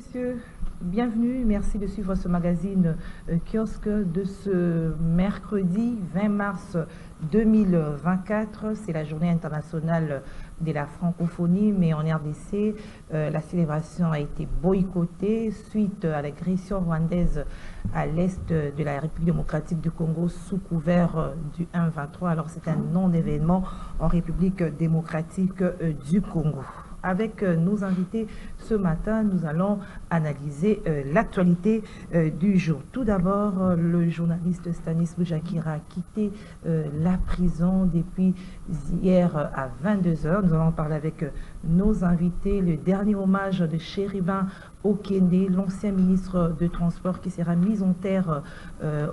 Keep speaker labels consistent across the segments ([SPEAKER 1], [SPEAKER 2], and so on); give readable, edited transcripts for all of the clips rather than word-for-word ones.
[SPEAKER 1] messieurs, bienvenue. Merci de suivre ce magazine kiosque de ce mercredi 20 mars 2024. C'est la journée internationale de la francophonie, mais en RDC, la célébration a été boycottée suite à l'agression rwandaise à l'est de la République démocratique du Congo sous couvert du 1-23. Alors c'est un non-événement en République démocratique du Congo. Avec nos invités ce matin, nous allons analyser l'actualité du jour. Tout d'abord, le journaliste Stanis Boujakira a quitté la prison depuis hier à 22h. Nous allons parler avec nos invités. Le dernier hommage de Chérubin Okende, l'ancien ministre de Transport qui sera mis en terre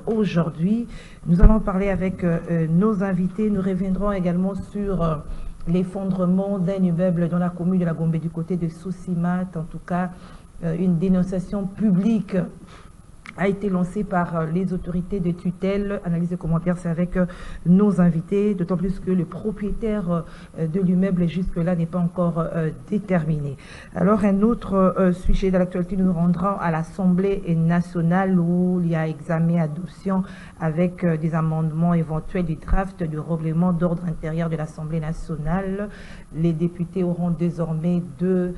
[SPEAKER 1] aujourd'hui. Nous allons parler avec nos invités. Nous reviendrons également sur l'effondrement d'un immeuble dans la commune de la Gombe du côté de Soussimat. En tout cas, une dénonciation publique a été lancée par les autorités de tutelle. Analyse et commentaires, c'est avec nos invités, d'autant plus que le propriétaire de l'immeuble jusque-là n'est pas encore déterminé. Alors, un autre sujet de l'actualité, nous nous rendrons à l'Assemblée nationale où il y a examen, adoption avec des amendements éventuels du draft du règlement d'ordre intérieur de l'Assemblée nationale. Les députés auront désormais deux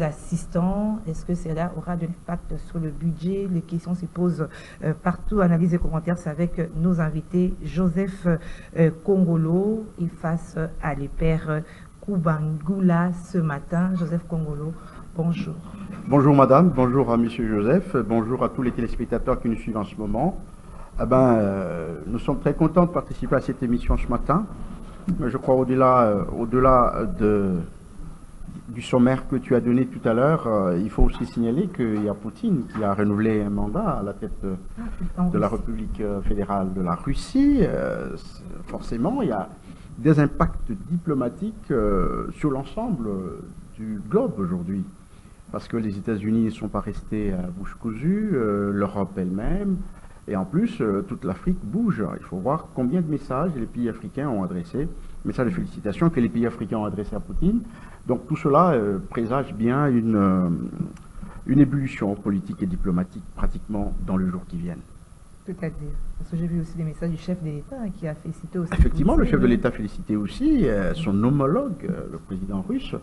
[SPEAKER 1] assistants. Est-ce que cela aura de l'impact sur le budget? Les questions se posent partout. Analyse et commentaires, c'est avec nos invités. Joseph Kongolo et face à l'épère Kubangula ce matin. Joseph Kongolo, bonjour.
[SPEAKER 2] Bonjour madame, bonjour à monsieur Joseph, bonjour à tous les téléspectateurs qui nous suivent en ce moment. Nous sommes très contents de participer à cette émission ce matin. Je crois au-delà du sommaire que tu as donné tout à l'heure, il faut aussi signaler qu'il y a Poutine qui a renouvelé un mandat à la tête de la République fédérale de la Russie. Forcément, il y a des impacts diplomatiques sur l'ensemble du globe aujourd'hui. Parce que les États-Unis ne sont pas restés à bouche cousue, l'Europe elle-même, et en plus, toute l'Afrique bouge. Il faut voir combien de messages les pays africains ont adressés, messages de félicitations que les pays africains ont adressés à Poutine. Donc tout cela présage bien une ébullition politique et diplomatique pratiquement dans les jours qui viennent.
[SPEAKER 1] C'est-à-dire, parce que j'ai vu aussi des messages du chef de l'État qui a félicité aussi.
[SPEAKER 2] Effectivement, le chef de l'État félicitait aussi son homologue, le président russe.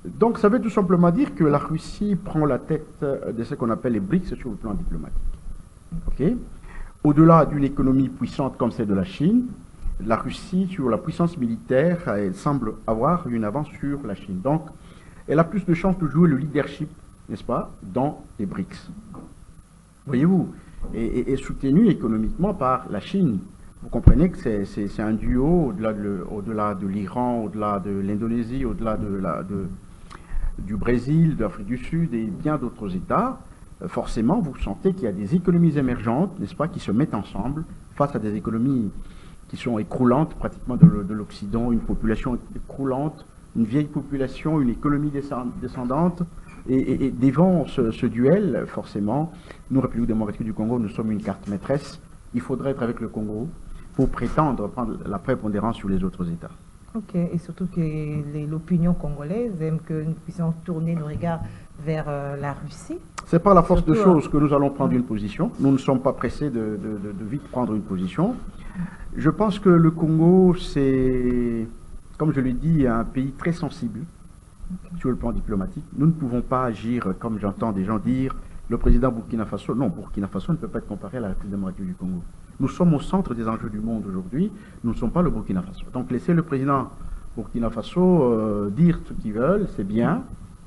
[SPEAKER 2] Donc ça veut tout simplement dire que la Russie prend la tête de ce qu'on appelle les BRICS sur le plan diplomatique. Okay. Au-delà d'une économie puissante comme celle de la Chine, la Russie, sur la puissance militaire, elle semble avoir une avance sur la Chine. Donc, elle a plus de chances de jouer le leadership, n'est-ce pas, dans les BRICS. Voyez-vous, et soutenu économiquement par la Chine. Vous comprenez que c'est un duo au-delà de l'Iran, au-delà de l'Indonésie, au-delà du Brésil, de l'Afrique du Sud et bien d'autres États. Forcément, vous sentez qu'il y a des économies émergentes, n'est-ce pas, qui se mettent ensemble face à des économies qui sont écroulantes pratiquement de l'Occident, une population écroulante, une vieille population, une économie descendante. Et devant ce duel, forcément, nous, République démocratique du Congo, nous sommes une carte maîtresse. Il faudrait être avec le Congo pour prétendre prendre la prépondérance sur les autres États.
[SPEAKER 1] Ok, et surtout que l'opinion congolaise aime que nous puissions tourner nos regards vers la Russie.
[SPEAKER 2] C'est par la force de choses que nous allons prendre une position. Nous ne sommes pas pressés de vite prendre une position. Je pense que le Congo, c'est, comme je l'ai dit, un pays très sensible sur le plan diplomatique. Nous ne pouvons pas agir comme j'entends des gens dire le président Burkina Faso. Non, Burkina Faso ne peut pas être comparé à la République démocratique du Congo. Nous sommes au centre des enjeux du monde aujourd'hui. Nous ne sommes pas le Burkina Faso. Donc laisser le président Burkina Faso dire ce qu'ils veulent, c'est bien.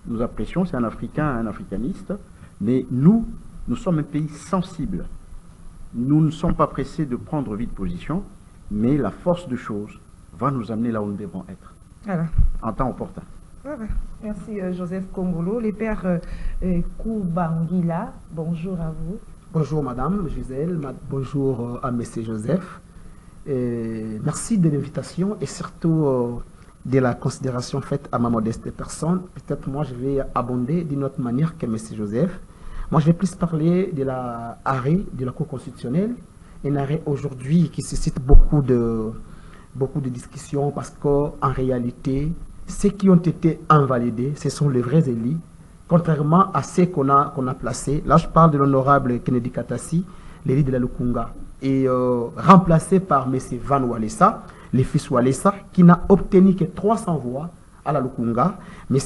[SPEAKER 2] Nous apprécions, c'est un Africain, un africaniste. Mais nous sommes un pays sensible. Nous ne sommes pas pressés de prendre vite position, mais la force de choses va nous amener là où nous devons être. Voilà. En temps opportun.
[SPEAKER 1] Voilà. Merci Joseph Kongolo. Les pères Kubangila, bonjour à vous.
[SPEAKER 3] Bonjour Madame Gisèle, bonjour à Monsieur Joseph. Merci de l'invitation et surtout de la considération faite à ma modeste personne. Peut-être moi je vais abonder d'une autre manière que Monsieur Joseph. Moi je vais plus parler de l'arrêt de la Cour constitutionnelle, un arrêt aujourd'hui qui suscite beaucoup de discussions parce qu'en réalité, ceux qui ont été invalidés, ce sont les vrais élus contrairement à ceux qu'on a placés. Là, je parle de l'honorable Kennedy Katassi, l'élu de la Lukunga, et remplacé par M. Van Walesa, le fils Walesa, qui n'a obtenu que 300 voix à la Lukunga. M.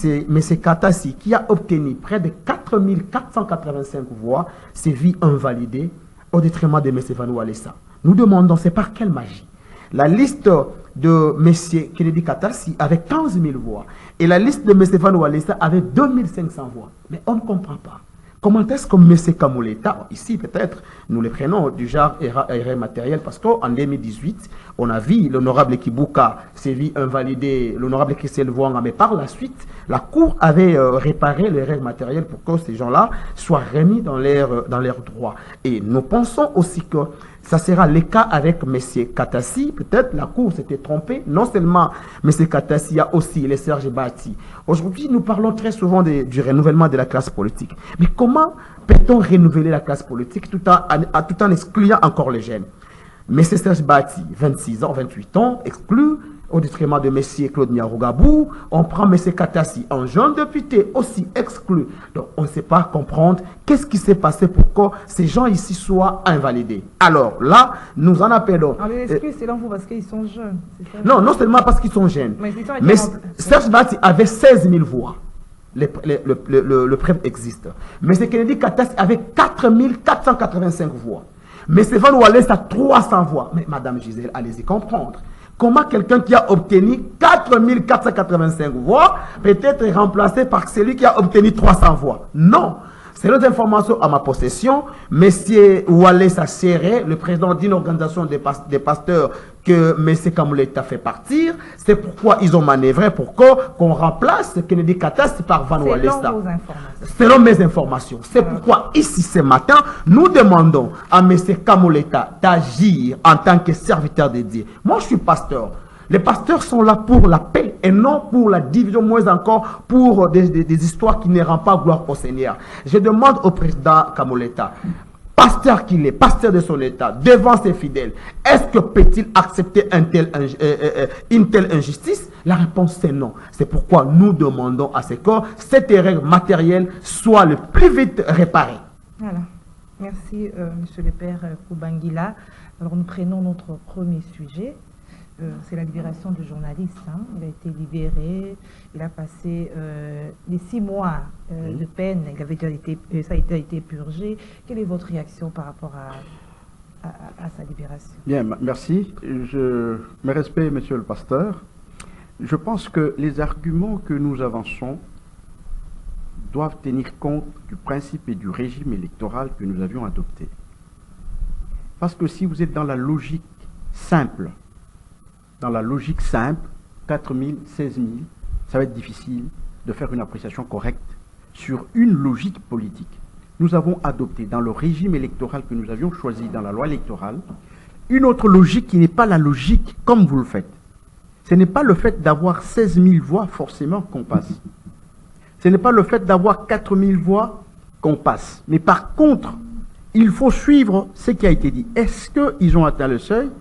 [SPEAKER 3] Katassi, qui a obtenu près de 4485 voix, s'est vu invalidé au détriment de M. Van Walesa. Nous demandons, c'est par quelle magie? La liste de M. Kennedy Katassi avait 15 000 voix et la liste de M. Van Walesa avait 2500 voix. Mais on ne comprend pas. Comment est-ce que M. Kamoleta, ici peut-être, nous le prenons du genre erreur matérielle, parce qu'en 2018, on a vu l'honorable Kibuka s'est vu invalider, l'honorable Christelle Vouanga, mais par la suite, la Cour avait réparé l'erreur matérielle pour que ces gens-là soient remis dans leurs droits. Et nous pensons aussi que ça sera le cas avec M. Katassi. Peut-être la Cour s'était trompée. Non seulement M. Katassi, il y a aussi les Serge Bati. Aujourd'hui, nous parlons très souvent du renouvellement de la classe politique. Mais comment peut-on renouveler la classe politique tout en excluant encore les jeunes? M. Serge Bati, 26 ans, 28 ans, exclu. Au détriment de M. Claude Nyarugabou, on prend M. Katassi, un jeune député aussi exclu. Donc, on ne sait pas comprendre qu'est-ce qui s'est passé pour que ces gens ici soient invalidés. Alors là, nous en appelons...
[SPEAKER 1] Alors, l'excuse, c'est vous parce qu'ils sont jeunes.
[SPEAKER 3] Non, non seulement parce qu'ils sont jeunes. Mais Serge Bati avait 16 000 voix. Le preuve existe. M. Kennedy Katassi avait 4 485 voix. M. Van Walesa a 300 voix. Mais Madame Gisèle, allez-y comprendre. Comment quelqu'un qui a obtenu 4485 voix peut être remplacé par celui qui a obtenu 300 voix? Non. C'est l'autre information à ma possession. M. Walesa Serré, le président d'une organisation des pasteurs que M. Kamoleta fait partir, c'est pourquoi ils ont manœuvré pour qu'on remplace Kennedy Katassi par Van Walesa.
[SPEAKER 1] Selon vos informations.
[SPEAKER 3] Selon mes informations. C'est pourquoi ici ce matin, nous demandons à M. Kamoleta d'agir en tant que serviteur de Dieu. Moi, je suis pasteur. Les pasteurs sont là pour la paix et non pour la division, moins encore pour des histoires qui ne rendent pas gloire au Seigneur. Je demande au président Kamoleta, pasteur qu'il est, pasteur de son État, devant ses fidèles, est-ce que peut-il accepter une telle injustice? La réponse c'est non. C'est pourquoi nous demandons à ce que cette erreur matérielle soit le plus vite réparée.
[SPEAKER 1] Voilà. Merci, Monsieur le Père Koubangila. Alors nous prenons notre premier sujet. C'est la libération du journaliste. Hein. Il a été libéré, il a passé les 6 mois de peine, ça a été purgé. Quelle est votre réaction par rapport à sa libération?
[SPEAKER 2] Bien, merci. Mes respects, monsieur le pasteur. Je pense que les arguments que nous avançons doivent tenir compte du principe et du régime électoral que nous avions adopté. Parce que si vous êtes dans la logique simple, 4 000, 16 000, ça va être difficile de faire une appréciation correcte sur une logique politique. Nous avons adopté dans le régime électoral que nous avions choisi dans la loi électorale, une autre logique qui n'est pas la logique comme vous le faites. Ce n'est pas le fait d'avoir 16 000 voix forcément qu'on passe. Ce n'est pas le fait d'avoir 4 000 voix qu'on passe. Mais par contre, il faut suivre ce qui a été dit. Est-ce qu'ils ont atteint le seuil?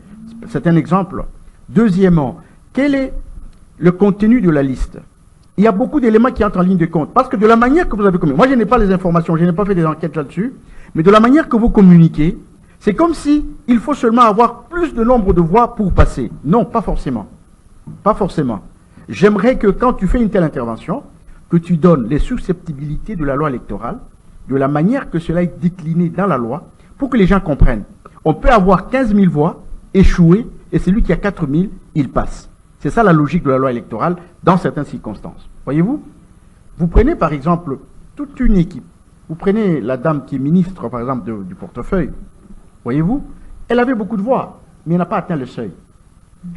[SPEAKER 2] C'est un exemple. Deuxièmement, quel est le contenu de la liste? Il y a beaucoup d'éléments qui entrent en ligne de compte. Parce que de la manière que vous avez communiqué, moi je n'ai pas les informations, je n'ai pas fait des enquêtes là-dessus, mais de la manière que vous communiquez, c'est comme si il faut seulement avoir plus de nombre de voix pour passer. Non, pas forcément. Pas forcément. J'aimerais que quand tu fais une telle intervention, que tu donnes les susceptibilités de la loi électorale, de la manière que cela est décliné dans la loi, pour que les gens comprennent. On peut avoir 15 000 voix, échouer, et celui qui a 4 000, il passe. C'est ça la logique de la loi électorale dans certaines circonstances. Voyez-vous? Vous prenez par exemple toute une équipe. Vous prenez la dame qui est ministre, par exemple, du portefeuille. Voyez-vous? Elle avait beaucoup de voix, mais elle n'a pas atteint le seuil.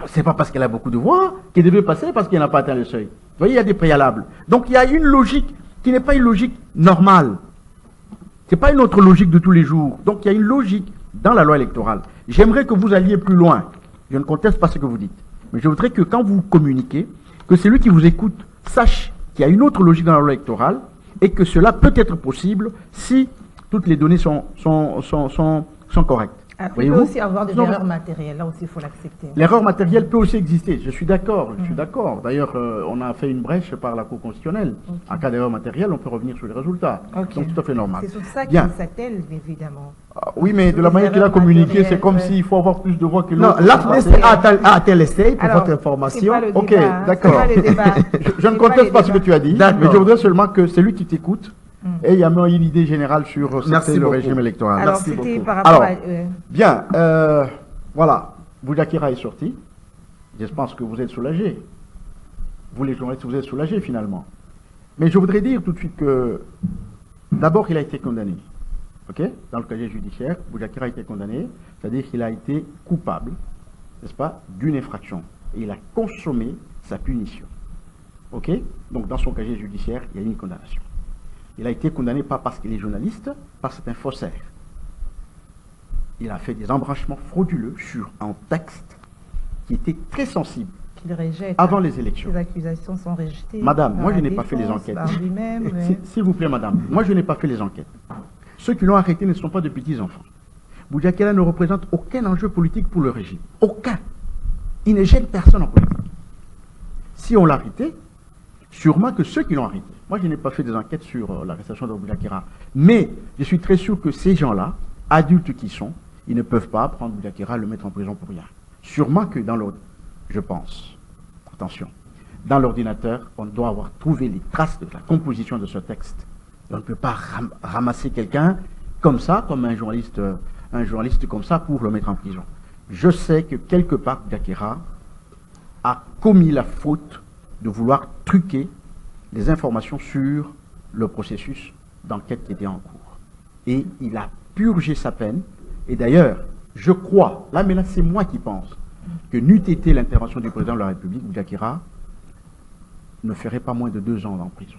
[SPEAKER 2] Ce n'est pas parce qu'elle a beaucoup de voix qu'elle devait passer parce qu'elle n'a pas atteint le seuil. Vous voyez, il y a des préalables. Donc il y a une logique qui n'est pas une logique normale. Ce n'est pas une autre logique de tous les jours. Donc il y a une logique dans la loi électorale. J'aimerais que vous alliez plus loin. Je ne conteste pas ce que vous dites. Mais je voudrais que quand vous communiquez, que celui qui vous écoute sache qu'il y a une autre logique dans la loi électorale et que cela peut être possible si toutes les données sont correctes.
[SPEAKER 1] Alors, il peut
[SPEAKER 2] Voyez-vous?
[SPEAKER 1] aussi avoir des
[SPEAKER 2] Non,
[SPEAKER 1] erreurs matérielles, là aussi il faut l'accepter.
[SPEAKER 2] L'erreur matérielle peut aussi exister, je suis d'accord, je suis d'accord. D'ailleurs, on a fait une brèche par la Cour constitutionnelle.
[SPEAKER 1] Ok.
[SPEAKER 2] En cas d'erreur matérielle, on peut revenir sur les résultats.
[SPEAKER 1] Ok.
[SPEAKER 2] Donc tout à fait normal.
[SPEAKER 1] C'est sur ça
[SPEAKER 2] Bien.
[SPEAKER 1] qu'il s'attelle, évidemment.
[SPEAKER 2] Ah, oui, mais de
[SPEAKER 1] Sur
[SPEAKER 2] la
[SPEAKER 1] les
[SPEAKER 2] manière qu'il a
[SPEAKER 1] erreurs
[SPEAKER 2] communiqué,
[SPEAKER 1] matérielles,
[SPEAKER 2] c'est comme
[SPEAKER 1] ouais.
[SPEAKER 2] s'il faut avoir plus de voix que
[SPEAKER 3] Non,
[SPEAKER 2] l'autre.
[SPEAKER 3] l'AFNEC a atteint les seuils pour
[SPEAKER 1] Alors,
[SPEAKER 3] votre
[SPEAKER 1] c'est
[SPEAKER 3] information.
[SPEAKER 1] pas le
[SPEAKER 2] Ok,
[SPEAKER 1] débat, hein,
[SPEAKER 2] d'accord.
[SPEAKER 1] c'est pas le débat.
[SPEAKER 2] Je ne
[SPEAKER 1] C'est
[SPEAKER 2] conteste
[SPEAKER 1] les
[SPEAKER 2] pas ce que
[SPEAKER 1] débats.
[SPEAKER 2] tu as dit,
[SPEAKER 3] D'accord.
[SPEAKER 2] mais je voudrais seulement que c'est lui qui t'écoute et il y a une idée générale sur
[SPEAKER 3] Merci
[SPEAKER 2] le
[SPEAKER 3] beaucoup.
[SPEAKER 2] régime électoral.
[SPEAKER 1] Alors,
[SPEAKER 3] Merci
[SPEAKER 1] c'était
[SPEAKER 3] beaucoup.
[SPEAKER 1] par rapport
[SPEAKER 2] Alors,
[SPEAKER 1] à...
[SPEAKER 2] Bien, voilà, Boudiakira est sorti. Je pense que vous êtes soulagés. Vous les journalistes, vous êtes soulagés finalement. Mais je voudrais dire tout de suite que d'abord il a été condamné. Ok? Dans le casier judiciaire, Boudiakira a été condamné, c'est-à-dire qu'il a été coupable, n'est-ce pas, d'une infraction. Et il a consommé sa punition. Ok? Donc dans son casier judiciaire, il y a eu une condamnation. Il a été condamné pas parce qu'il est journaliste, parce que c'est un faussaire. Il a fait des embranchements frauduleux sur un texte qui était très sensible
[SPEAKER 1] qu'il rejette.
[SPEAKER 2] avant les élections.
[SPEAKER 1] Ces accusations sont rejetées.
[SPEAKER 2] Madame,
[SPEAKER 1] par
[SPEAKER 2] moi je
[SPEAKER 1] la
[SPEAKER 2] n'ai pas fait les
[SPEAKER 1] défense,
[SPEAKER 2] enquêtes.
[SPEAKER 1] par lui-même,
[SPEAKER 2] S'il vous plaît, madame, moi je n'ai pas fait les enquêtes. Ceux qui l'ont arrêté ne sont pas de petits-enfants. Boudiakira ne représente aucun enjeu politique pour le régime. Aucun. Il ne gêne personne en politique. Si on l'a arrêté, sûrement que ceux qui l'ont arrêté. Moi, je n'ai pas fait des enquêtes sur l'arrestation de Boudiakira. Mais je suis très sûr que ces gens-là, adultes qui sont, ils ne peuvent pas prendre Boudiakira et le mettre en prison pour rien. Sûrement que dans l'ordre, je pense, attention, dans l'ordinateur, on doit avoir trouvé les traces de la composition de ce texte. On ne peut pas ramasser quelqu'un comme ça, comme un journaliste comme ça, pour le mettre en prison. Je sais que quelque part, Boudiakira a commis la faute de vouloir truquer les informations sur le processus d'enquête qui était en cours. Et il a purgé sa peine. Et d'ailleurs, je crois, là maintenant c'est moi qui pense, que n'eût été l'intervention du président de la République, Boudiakira ne ferait pas moins de 2 ans en prison.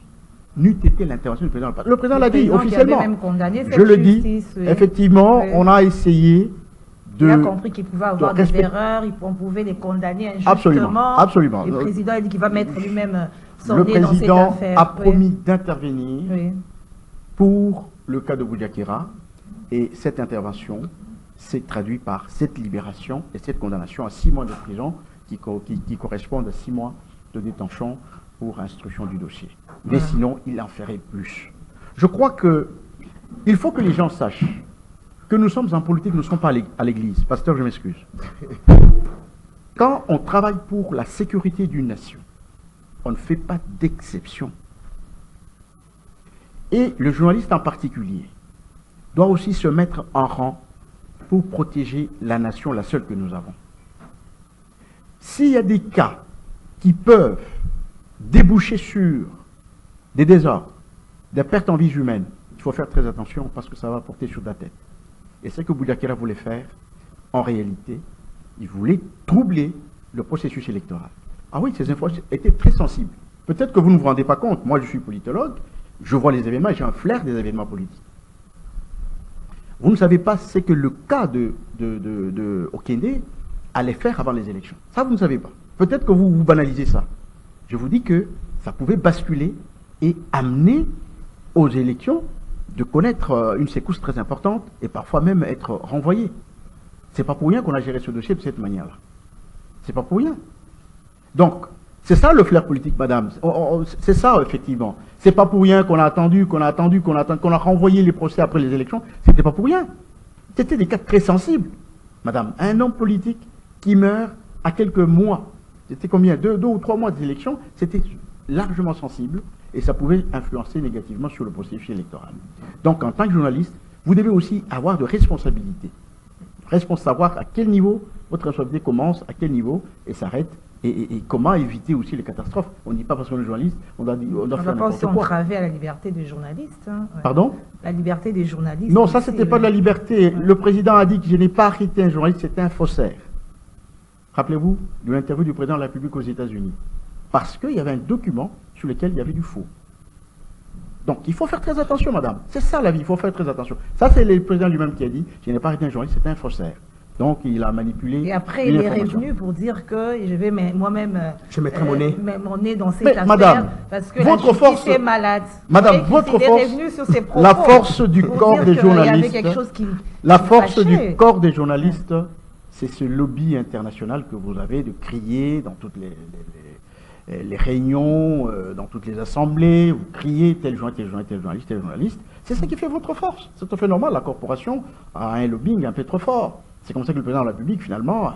[SPEAKER 2] N'eût été l'intervention du président de la République. Le président l'a dit officiellement.
[SPEAKER 1] Même condamné cette
[SPEAKER 2] Je le dis,
[SPEAKER 1] justice, oui.
[SPEAKER 2] effectivement,
[SPEAKER 1] Oui.
[SPEAKER 2] on a essayé de...
[SPEAKER 1] Il a compris qu'il pouvait avoir des erreurs, on pouvait les condamner injustement.
[SPEAKER 2] Absolument, absolument.
[SPEAKER 1] Le président a dit qu'il va mettre lui-même son
[SPEAKER 2] Le
[SPEAKER 1] nez dans cette
[SPEAKER 2] président
[SPEAKER 1] affaire.
[SPEAKER 2] a promis d'intervenir
[SPEAKER 1] Oui.
[SPEAKER 2] pour le cas de Boudiakira et cette intervention s'est traduite par cette libération et cette condamnation à 6 mois de prison qui correspondent à 6 mois de détention pour instruction du dossier. Mais sinon, il en ferait plus. Je crois que il faut que les gens sachent que nous sommes en politique, nous ne sommes pas à l'église. Pasteur, je m'excuse. Quand on travaille pour la sécurité d'une nation, on ne fait pas d'exception. Et le journaliste en particulier doit aussi se mettre en rang pour protéger la nation, la seule que nous avons. S'il y a des cas qui peuvent déboucher sur des désordres, des pertes en vies humaines, il faut faire très attention parce que ça va porter sur la tête. Et ce que Boudiakira voulait faire, en réalité, il voulait troubler le processus électoral. Ah oui, ces informations étaient très sensibles. Peut-être que vous ne vous rendez pas compte. Moi, je suis politologue, je vois les événements, j'ai un flair des événements politiques. Vous ne savez pas ce que le cas de Okende allait faire avant les élections. Ça, vous ne savez pas. Peut-être que vous banalisez ça. Je vous dis que ça pouvait basculer et amener aux élections de connaître une séquence très importante et parfois même être renvoyé. C'est pas pour rien qu'on a géré ce dossier de cette manière-là. C'est pas pour rien. Donc, c'est ça le flair politique, madame. C'est ça, effectivement. C'est pas pour rien qu'on a attendu, qu'on a renvoyé les procès après les élections. C'était pas pour rien. C'était des cas très sensibles. Madame, un homme politique qui meurt à quelques mois, c'était combien, 2 ou 3 mois des élections, c'était largement sensible et ça pouvait influencer négativement sur le processus électoral. Donc, en tant que journaliste, vous devez aussi avoir de responsabilités. Savoir à quel niveau votre responsabilité commence, à quel niveau et s'arrête, et comment éviter aussi les catastrophes. On ne dit pas parce qu'on est journaliste, on doit faire
[SPEAKER 1] pas
[SPEAKER 2] n'importe
[SPEAKER 1] aussi
[SPEAKER 2] quoi.
[SPEAKER 1] entraver à la liberté des journalistes. Hein, ouais.
[SPEAKER 2] Pardon?
[SPEAKER 1] La liberté des journalistes.
[SPEAKER 2] Non, ça
[SPEAKER 1] aussi,
[SPEAKER 2] c'était pas de la liberté.
[SPEAKER 1] Ouais.
[SPEAKER 2] Le président a dit que je n'ai pas arrêté un journaliste, c'était un faussaire. Rappelez-vous de l'interview du président de la République aux États-Unis. Parce qu'il y avait un document sur lequel il y avait du faux. Donc, il faut faire très attention, madame. C'est ça la vie, il faut faire très attention. Ça, c'est le président lui-même qui a dit, je n'ai pas arrêté un journaliste, c'était un faussaire. Donc, il a manipulé.
[SPEAKER 1] Et après, il est revenu pour dire que je vais moi-même
[SPEAKER 3] je mettrai mon nez
[SPEAKER 1] dans cette
[SPEAKER 2] Mais,
[SPEAKER 1] affaire
[SPEAKER 2] madame,
[SPEAKER 1] parce que
[SPEAKER 2] votre
[SPEAKER 1] la justice
[SPEAKER 2] force,
[SPEAKER 1] est malade.
[SPEAKER 2] Madame,
[SPEAKER 1] Et
[SPEAKER 2] votre
[SPEAKER 1] il est
[SPEAKER 2] force,
[SPEAKER 1] revenu sur ses propos
[SPEAKER 2] la force du
[SPEAKER 1] pour
[SPEAKER 2] corps
[SPEAKER 1] dire
[SPEAKER 2] des
[SPEAKER 1] qu'il y avait
[SPEAKER 2] journalistes.
[SPEAKER 1] quelque chose
[SPEAKER 2] La force
[SPEAKER 1] fâché.
[SPEAKER 2] du corps des journalistes, c'est ce lobby international que vous avez de crier dans toutes les réunions, dans toutes les assemblées, vous criez tel journaliste, tel journaliste, tel journaliste, tel journaliste. C'est ça qui fait votre force. C'est tout à fait normal. La corporation a un lobbying un peu trop fort. C'est comme ça que le président de la République, finalement...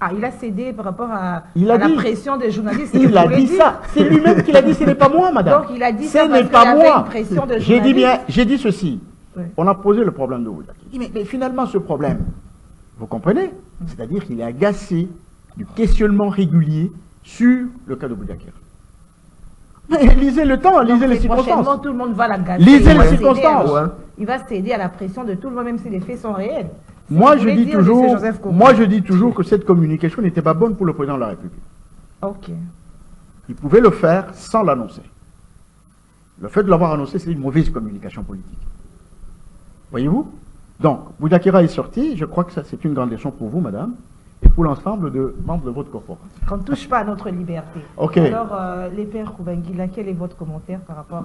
[SPEAKER 1] Ah, il a cédé par rapport à
[SPEAKER 2] Il a
[SPEAKER 1] la
[SPEAKER 2] dit.
[SPEAKER 1] pression des journalistes.
[SPEAKER 2] Il a dit ça. C'est lui-même qui l'a dit, ce n'est pas moi, madame.
[SPEAKER 1] Donc il a dit
[SPEAKER 2] Ce
[SPEAKER 1] ça
[SPEAKER 2] n'est
[SPEAKER 1] parce
[SPEAKER 2] pas
[SPEAKER 1] qu'il avait
[SPEAKER 2] moi.
[SPEAKER 1] une pression de
[SPEAKER 2] J'ai dit bien,
[SPEAKER 1] journalistes.
[SPEAKER 2] j'ai dit ceci.
[SPEAKER 1] Oui.
[SPEAKER 2] On a posé le problème de Boudiakira. Il dit, mais finalement, ce problème, vous comprenez? C'est-à-dire qu'il est agacé du questionnement régulier sur le cas de Boudiakira. Mais lisez le temps, lisez les
[SPEAKER 1] Prochainement,
[SPEAKER 2] circonstances.
[SPEAKER 1] tout le monde va la gâcher.
[SPEAKER 2] Lisez
[SPEAKER 1] Il va
[SPEAKER 2] les
[SPEAKER 1] céder
[SPEAKER 2] circonstances.
[SPEAKER 1] à- Il va céder à la pression de tout le monde, même si les faits sont réels. Si
[SPEAKER 2] Moi,
[SPEAKER 1] vous
[SPEAKER 2] je
[SPEAKER 1] voulez
[SPEAKER 2] dis
[SPEAKER 1] dire,
[SPEAKER 2] toujours,
[SPEAKER 1] monsieur Joseph Koko.
[SPEAKER 2] moi, je dis toujours que cette communication n'était pas bonne pour le président de la République.
[SPEAKER 1] Ok.
[SPEAKER 2] Il pouvait le faire sans l'annoncer. Le fait de l'avoir annoncé, c'est une mauvaise communication politique. Voyez-vous? Donc, Boudiakira est sorti. Je crois que ça, c'est une grande leçon pour vous, madame, et pour l'ensemble de membres de votre corporation.
[SPEAKER 1] Qu'on ne touche pas à notre liberté.
[SPEAKER 2] Ok.
[SPEAKER 1] Alors, les pères Koubangila, quel est votre commentaire par rapport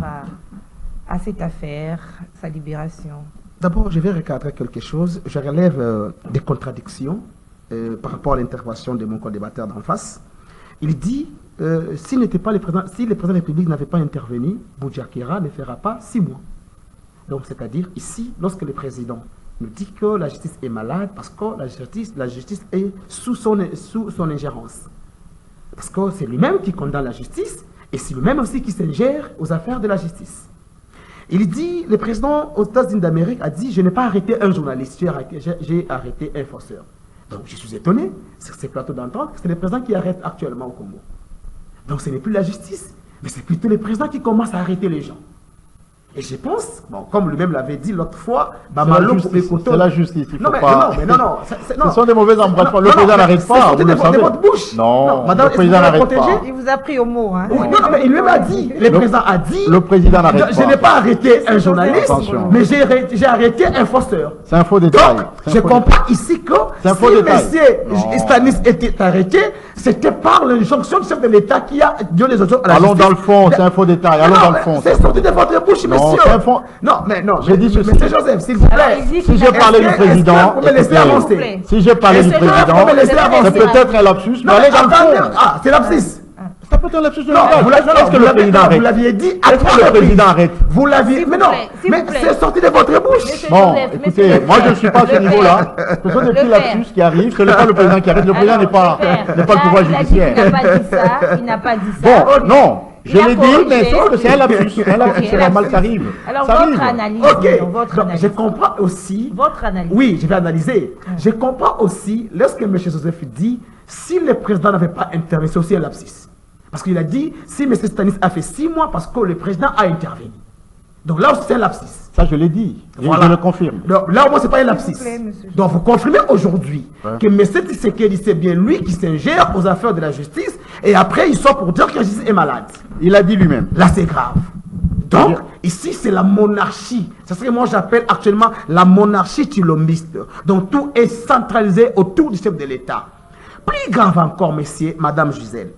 [SPEAKER 1] à cette affaire, sa libération?
[SPEAKER 3] D'abord, je vais recadrer quelque chose. Je relève des contradictions par rapport à l'intervention de mon co-débatteur d'en face. Il dit, si le président de la République n'avait pas intervenu, Boudiakira ne fera pas 6 mois. Donc, c'est-à-dire, ici, lorsque le président nous dit que la justice est malade, parce que la justice est sous son ingérence. Parce que c'est lui-même qui condamne la justice, et c'est lui-même aussi qui s'ingère aux affaires de la justice. Il dit, le président aux États-Unis d'Amérique a dit, je n'ai pas arrêté un journaliste, j'ai arrêté un forceur. Donc je suis étonné, sur ces plateaux d'entendre, que c'est le président qui arrête actuellement au Congo. Donc ce n'est plus la justice, mais c'est plutôt le président qui commence à arrêter les gens. Et je pense, bon, comme lui-même l'avait dit l'autre fois,
[SPEAKER 2] C'est la justice, il faut pas...
[SPEAKER 3] non.
[SPEAKER 2] Ce sont des mauvais embrassements. Le président n'arrête pas, vous le savez.
[SPEAKER 3] De votre bouche.
[SPEAKER 2] Non,
[SPEAKER 3] madame,
[SPEAKER 2] le président n'arrête pas.
[SPEAKER 1] Il vous a pris au mot, hein?
[SPEAKER 3] Oui, non, mais il lui a dit, le président a dit,
[SPEAKER 2] Le président n'arrête pas.
[SPEAKER 3] je n'ai pas arrêté un journaliste,
[SPEAKER 2] Attention.
[SPEAKER 3] mais j'ai arrêté un forceur.
[SPEAKER 2] C'est un faux détail.
[SPEAKER 3] Donc, je comprends ici que
[SPEAKER 2] C'est un faux
[SPEAKER 3] si
[SPEAKER 2] détail.
[SPEAKER 3] M. Stanis était arrêté, c'était par l'injonction du chef de l'État qui a donné les autres à la
[SPEAKER 2] Allons
[SPEAKER 3] justice.
[SPEAKER 2] dans le fond, c'est un faux détail. Allons
[SPEAKER 3] Non,
[SPEAKER 2] dans le
[SPEAKER 3] mais
[SPEAKER 2] fond.
[SPEAKER 3] c'est sorti de votre bouche,
[SPEAKER 2] Non,
[SPEAKER 3] monsieur.
[SPEAKER 2] c'est un faux-
[SPEAKER 3] Non, mais non.
[SPEAKER 2] J'ai dit ceci.
[SPEAKER 3] Monsieur Joseph, s'il vous
[SPEAKER 1] Alors,
[SPEAKER 3] plaît.
[SPEAKER 1] il dit
[SPEAKER 2] Si
[SPEAKER 1] qu'il
[SPEAKER 2] j'ai
[SPEAKER 1] a-
[SPEAKER 2] parlé du
[SPEAKER 1] Est-ce que-
[SPEAKER 2] président,
[SPEAKER 3] vous me laissez
[SPEAKER 2] écoutez,
[SPEAKER 3] avancer?
[SPEAKER 2] si j'ai parlé du
[SPEAKER 1] Monsieur
[SPEAKER 2] président,
[SPEAKER 1] Joseph, vous me laissez
[SPEAKER 2] c'est
[SPEAKER 1] avancer.
[SPEAKER 2] peut-être un lapsus, mais
[SPEAKER 3] Non,
[SPEAKER 2] allez
[SPEAKER 3] mais
[SPEAKER 2] dans le
[SPEAKER 3] attendez.
[SPEAKER 2] fond.
[SPEAKER 3] Ah, c'est l'abscisse.
[SPEAKER 2] Ça peut être un lapsus de
[SPEAKER 3] Non,
[SPEAKER 2] langage.
[SPEAKER 3] vous l'avez-
[SPEAKER 2] Est-ce que le président
[SPEAKER 3] vous
[SPEAKER 2] arrête?
[SPEAKER 3] l'aviez dit à
[SPEAKER 2] Est-ce que
[SPEAKER 3] trois
[SPEAKER 2] le
[SPEAKER 3] reprises.
[SPEAKER 2] président arrête?
[SPEAKER 3] Vous l'aviez.
[SPEAKER 1] S'il
[SPEAKER 3] Mais
[SPEAKER 1] vous
[SPEAKER 3] non,
[SPEAKER 1] plaît, s'il
[SPEAKER 3] mais
[SPEAKER 1] vous plaît.
[SPEAKER 3] c'est sorti de votre bouche.
[SPEAKER 1] Monsieur
[SPEAKER 2] Bon,
[SPEAKER 1] Joseph,
[SPEAKER 2] écoutez,
[SPEAKER 1] monsieur
[SPEAKER 2] moi je
[SPEAKER 1] le
[SPEAKER 2] ne suis pas à ce
[SPEAKER 1] père.
[SPEAKER 2] niveau-là. Ce sont des
[SPEAKER 1] Le
[SPEAKER 2] petits
[SPEAKER 1] père.
[SPEAKER 2] lapsus qui arrivent. Ce n'est pas le président qui arrête. Le président n'est pas le pouvoir
[SPEAKER 1] Il a dit
[SPEAKER 2] judiciaire.
[SPEAKER 1] qu'il n'a pas dit ça. Il n'a pas dit ça.
[SPEAKER 2] Bon, non, je
[SPEAKER 1] Il a
[SPEAKER 2] l'ai dit,
[SPEAKER 1] corrigé.
[SPEAKER 2] mais sauf que c'est un lapsus. Un lapsus,
[SPEAKER 1] Ok,
[SPEAKER 2] c'est normal, ça arrive.
[SPEAKER 1] Alors,
[SPEAKER 2] Ça
[SPEAKER 1] votre
[SPEAKER 2] arrive.
[SPEAKER 1] analyse.
[SPEAKER 3] Ok.
[SPEAKER 1] non, votre
[SPEAKER 3] Donc,
[SPEAKER 1] analyse.
[SPEAKER 3] je comprends aussi.
[SPEAKER 1] Votre analyse.
[SPEAKER 3] Oui, je vais analyser. Je comprends aussi lorsque M. Joseph dit si le président n'avait pas intervenu, c'est aussi un lapsus. Parce qu'il a dit si M. Stanis a fait 6 mois parce que le président a intervenu. Donc là aussi, c'est un lapsus.
[SPEAKER 2] Ça, je l'ai dit. Je le confirme.
[SPEAKER 3] Donc, là, au moins, ce n'est pas un lapsus.
[SPEAKER 1] S'il vous plaît, monsieur.
[SPEAKER 3] Donc, vous confirmez aujourd'hui
[SPEAKER 2] Ouais.
[SPEAKER 3] que M. Tshisekedi, c'est bien lui qui s'ingère aux affaires de la justice et après, il sort pour dire que la justice est malade.
[SPEAKER 2] Il a dit lui-même.
[SPEAKER 3] Là, c'est grave. Donc, ici, c'est la monarchie. C'est ce que moi, j'appelle actuellement la monarchie tulomiste. Donc, tout est centralisé autour du chef de l'État. Plus grave encore, messieurs, madame Gisèle.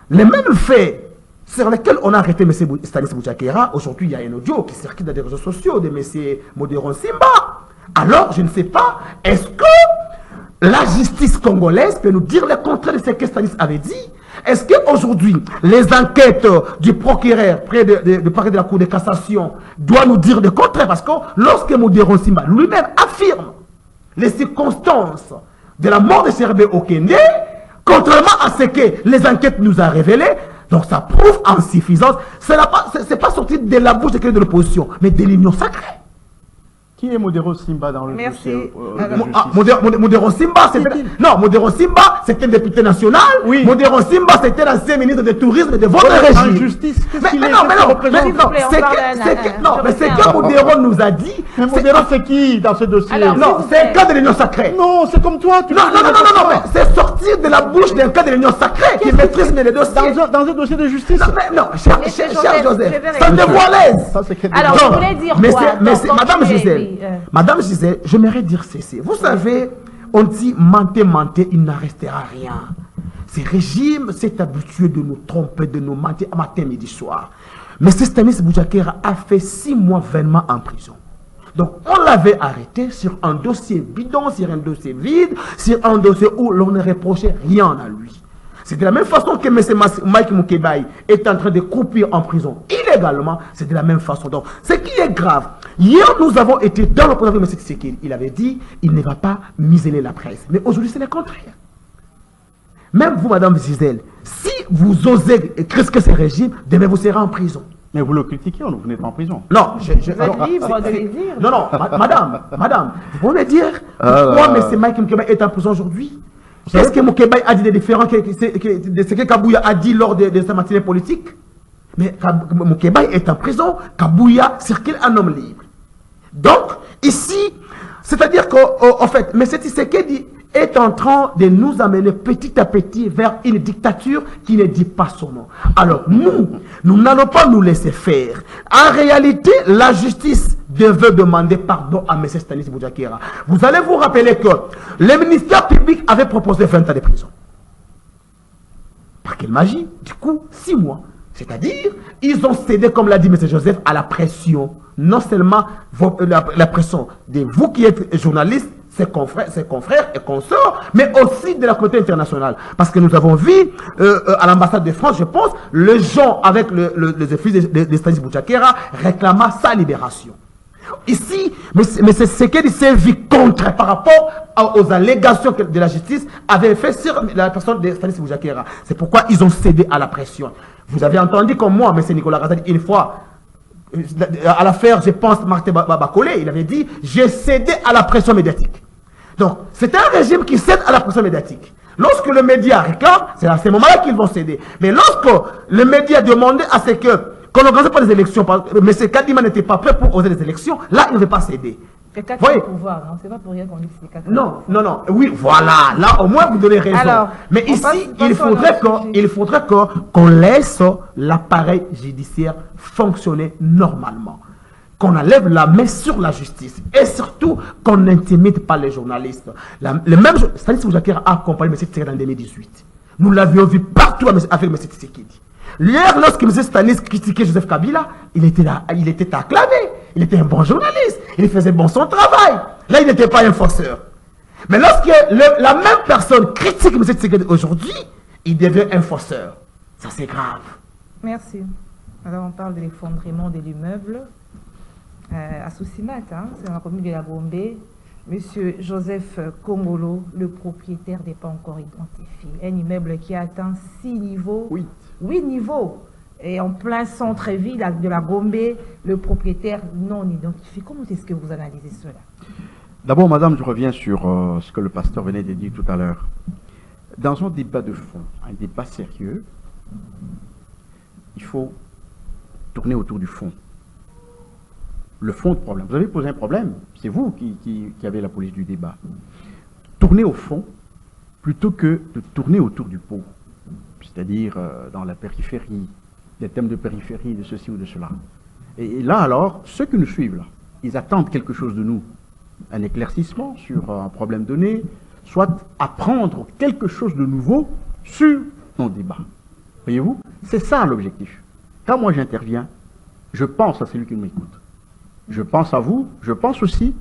[SPEAKER 3] Les mêmes faits sur lesquels on a arrêté M. Stanis Boudiakira, aujourd'hui, il y a un audio qui circule dans les réseaux sociaux de M. Modéron Simba. Alors, je ne sais pas, est-ce que la justice congolaise peut nous dire le contraire de ce que Stanis avait dit? Est-ce qu'aujourd'hui, les enquêtes du procureur près du parquet de la Cour de cassation doivent nous dire le contraire? Parce que lorsque Modéron Simba lui-même affirme les circonstances de la mort de Serbé Okende, contrairement à ce que les enquêtes nous ont révélé, donc ça prouve en suffisance, ce n'est pas sorti de la bouche de l'opposition, mais de l'union sacrée.
[SPEAKER 2] Qui est Modéro Simba dans le
[SPEAKER 1] Merci.
[SPEAKER 2] dossier de
[SPEAKER 1] Alors,
[SPEAKER 2] justice?
[SPEAKER 3] Modéron Simba, c'était... Non, Modéron Simba, c'était un député national.
[SPEAKER 2] Oui.
[SPEAKER 3] Modéron Simba, c'était l'ancien ministre du tourisme de votre
[SPEAKER 2] En
[SPEAKER 3] régime.
[SPEAKER 2] justice, qu'est-ce
[SPEAKER 3] Mais
[SPEAKER 2] qu'il est?
[SPEAKER 3] non, mais
[SPEAKER 2] Qu'est-ce qu'il
[SPEAKER 3] non,
[SPEAKER 2] représente?
[SPEAKER 1] S'il vous plaît, on
[SPEAKER 3] c'est
[SPEAKER 1] parle
[SPEAKER 3] que Modéron nous a dit...
[SPEAKER 2] Mais Modéro, c'est qui dans ce dossier?
[SPEAKER 1] Alors,
[SPEAKER 3] Non,
[SPEAKER 1] s'il vous
[SPEAKER 3] c'est un
[SPEAKER 1] plaît.
[SPEAKER 3] cas de l'union sacrée.
[SPEAKER 2] Non, c'est comme toi. Tu
[SPEAKER 3] Non,
[SPEAKER 2] dis
[SPEAKER 3] mais c'est sortir de la bouche d'un cas de l'union sacrée qui maîtrise les dossiers.
[SPEAKER 2] dans un dossier de justice.
[SPEAKER 3] Non, mais non, cher
[SPEAKER 1] Monsieur
[SPEAKER 3] Joseph,
[SPEAKER 1] Joseph, je vais
[SPEAKER 3] ça te voit à l'aise.
[SPEAKER 2] Ça, c'est quel
[SPEAKER 1] Alors,
[SPEAKER 2] débat?
[SPEAKER 1] je voulais dire
[SPEAKER 3] mais
[SPEAKER 1] quoi?
[SPEAKER 3] c'est
[SPEAKER 1] Donc,
[SPEAKER 3] Madame
[SPEAKER 1] continuez,
[SPEAKER 3] Gisèle,
[SPEAKER 1] oui,
[SPEAKER 3] Madame Gisèle, j'aimerais dire ceci. Vous savez, on dit mentez, mentez, il n'en restera rien. Ce régime s'est habitué de nous tromper, de nous mentir matin, midi, soir. Mais Stanis Boudiakira a fait 6 mois vainement en prison. Donc, on l'avait arrêté sur un dossier bidon, sur un dossier vide, sur un dossier où l'on ne reprochait rien à lui. C'est de la même façon que M. Mike Mukebai est en train de croupir en prison illégalement. C'est de la même façon. Donc, ce qui est grave, hier, nous avons été dans le programme de M. Tshisekedi. Il avait dit, il ne va pas museler la presse. Mais aujourd'hui, c'est le contraire. Même vous, Madame Gisèle, si vous osez critiquer ce régime, demain, vous serez en prison.
[SPEAKER 2] Mais vous le critiquez, vous n'êtes pas en prison.
[SPEAKER 3] Non,
[SPEAKER 1] vous êtes libre de les dire.
[SPEAKER 3] Non, madame, vous pouvez me dire pourquoi M. Mike Mukebai est en prison aujourd'hui? Est-ce que Mukebai a dit des différents de ce que Kabouya a dit lors de sa matinée politique? Mais Mukebai est en prison, Kabouya circule un homme libre. Donc, ici, c'est-à-dire qu'en fait, M. Tshisekedi est en train de nous amener petit à petit vers une dictature qui ne dit pas son nom. Alors nous n'allons pas nous laisser faire. En réalité, la justice devait demander pardon à M. Stanis Boudiakera. Vous allez vous rappeler que le ministère public avait proposé 20 ans de prison. Par quelle magie? Du coup, 6 mois. C'est-à-dire, ils ont cédé, comme l'a dit M. Joseph, à la pression. Non seulement la pression de vous qui êtes journaliste, ses confrères et consorts, mais aussi de la côté internationale. Parce que nous avons vu à l'ambassade de France, je pense, les gens avec les offices de Stanis Boudiakera réclamant sa libération. Ici, mais c'est ce qu'il s'est vu contre par rapport aux allégations que de la justice avait fait sur la personne de Stanis Boudiakera. C'est pourquoi ils ont cédé à la pression. Vous avez entendu comme moi, M. Nicolas Razali, une fois, à l'affaire, je pense, Martin Bakolé, il avait dit « J'ai cédé à la pression médiatique ». Donc, c'est un régime qui cède à la pression médiatique. Lorsque le média réclame, c'est à ce moment-là qu'ils vont céder. Mais lorsque le média demandait à ce qu'on n'organise pas des élections, mais M. Kadima n'était pas prêt pour oser les élections, là, il ne veut pas céder.
[SPEAKER 1] C'est 4 pouvoir, non? C'est pas pour rien qu'on dit que c'est 4
[SPEAKER 3] Non, oui, voilà, là, au moins, vous donnez raison. Alors, mais ici, il faudrait qu'on laisse l'appareil judiciaire fonctionner normalement. Qu'on enlève la main sur la justice et surtout qu'on n'intimide pas les journalistes. Le même Stanis Boudiakera a accompagné M. Tshisekedi en 2018. Nous l'avions vu partout avec M. Tshisekedi. Hier, lorsque M. Stanis critiquait Joseph Kabila, il était acclamé. Il était un bon journaliste. Il faisait bon son travail. Là, il n'était pas un forceur. Mais lorsque la même personne critique M. Tshisekedi aujourd'hui, il devient un forceur. Ça, c'est grave.
[SPEAKER 1] Merci. Alors, on parle de l'effondrement de l'immeuble. À Soussimat, c'est dans la commune de la Gombe. Monsieur Joseph Kongolo, le propriétaire n'est pas encore identifié. Un immeuble qui atteint 6 niveaux. 8 niveaux. Et en plein centre-ville de la Gombe, le propriétaire non identifié. Comment est-ce que vous analysez cela?
[SPEAKER 2] D'abord, madame, je reviens sur ce que le pasteur venait de dire tout à l'heure. Dans un débat de fond, un débat sérieux, il faut tourner autour du fond. Le fond de problème. Vous avez posé un problème, c'est vous qui avez la police du débat. Tournez au fond plutôt que de tourner autour du pot, c'est-à-dire dans la périphérie, des thèmes de périphérie, de ceci ou de cela. Et là alors, ceux qui nous suivent, là, ils attendent quelque chose de nous, un éclaircissement sur un problème donné, soit apprendre quelque chose de nouveau sur nos débats. Voyez-vous, c'est ça l'objectif. Quand moi j'interviens, je pense à celui qui m'écoute. Je pense à vous, je pense aussi,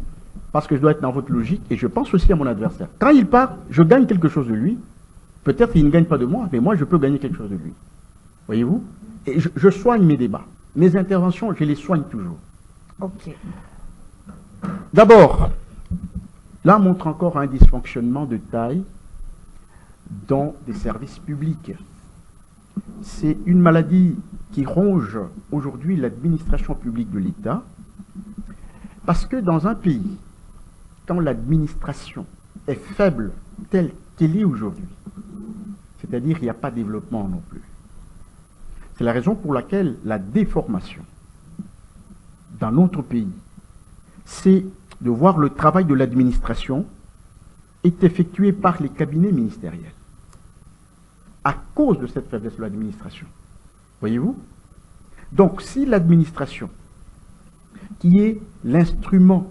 [SPEAKER 2] parce que je dois être dans votre logique, et je pense aussi à mon adversaire. Quand il part, je gagne quelque chose de lui. Peut-être qu'il ne gagne pas de moi, mais moi, je peux gagner quelque chose de lui. Voyez-vous? Et je soigne mes débats. Mes interventions, je les soigne toujours.
[SPEAKER 1] Ok.
[SPEAKER 2] D'abord, là montre encore un dysfonctionnement de taille dans des services publics. C'est une maladie qui ronge aujourd'hui l'administration publique de l'État. Parce que dans un pays, quand l'administration est faible telle qu'elle est aujourd'hui, c'est-à-dire qu'il n'y a pas de développement non plus, c'est la raison pour laquelle la déformation dans notre pays, c'est de voir le travail de l'administration est effectué par les cabinets ministériels. À cause de cette faiblesse de l'administration. Voyez-vous? Donc si l'administration, qui est l'instrument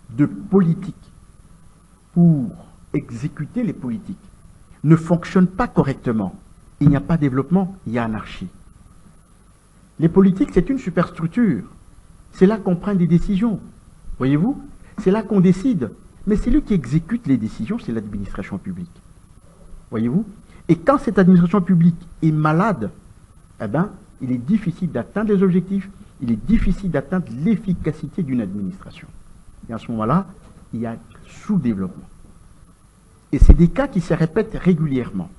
[SPEAKER 2] de politique pour exécuter les politiques, ne fonctionne pas correctement, il n'y a pas de développement, il y a anarchie. Les politiques, c'est une superstructure. C'est là qu'on prend des décisions. Voyez-vous? C'est là qu'on décide. Mais c'est lui qui exécute les décisions, c'est l'administration publique. Voyez-vous? Et quand cette administration publique est malade, eh ben, il est difficile d'atteindre les objectifs, il est difficile d'atteindre l'efficacité d'une administration. Et à ce moment-là, il y a sous-développement. Et c'est des cas qui se répètent régulièrement.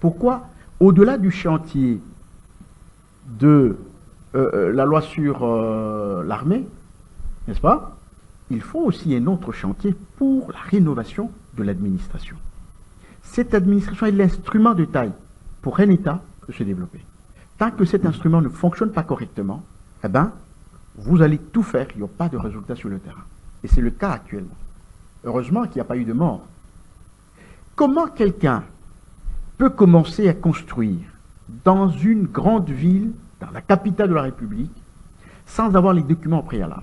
[SPEAKER 2] Pourquoi? Au-delà du chantier de la loi sur l'armée, n'est-ce pas? Il faut aussi un autre chantier pour la rénovation de l'administration. Cette administration est l'instrument de taille pour un État de se développer. Tant que cet instrument ne fonctionne pas correctement, eh ben, vous allez tout faire, il n'y aura pas de résultat sur le terrain. Et c'est le cas actuellement. Heureusement qu'il n'y a pas eu de mort. Comment quelqu'un peut commencer à construire dans une grande ville, dans la capitale de la République, sans avoir les documents préalables,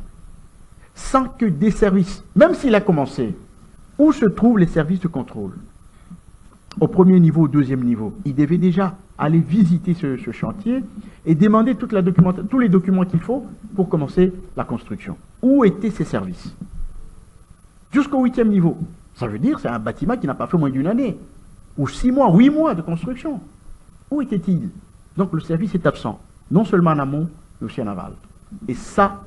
[SPEAKER 2] sans que des services, même s'il a commencé, où se trouvent les services de contrôle? Au premier niveau, au deuxième niveau, il devait déjà aller visiter ce chantier et demander tous les documents qu'il faut pour commencer la construction. Où étaient ces services? Jusqu'au 8e niveau. Ça veut dire c'est un bâtiment qui n'a pas fait moins d'une année, ou 6 mois, 8 mois de construction. Où était-il? Donc le service est absent, non seulement en amont, mais aussi en aval. Et ça,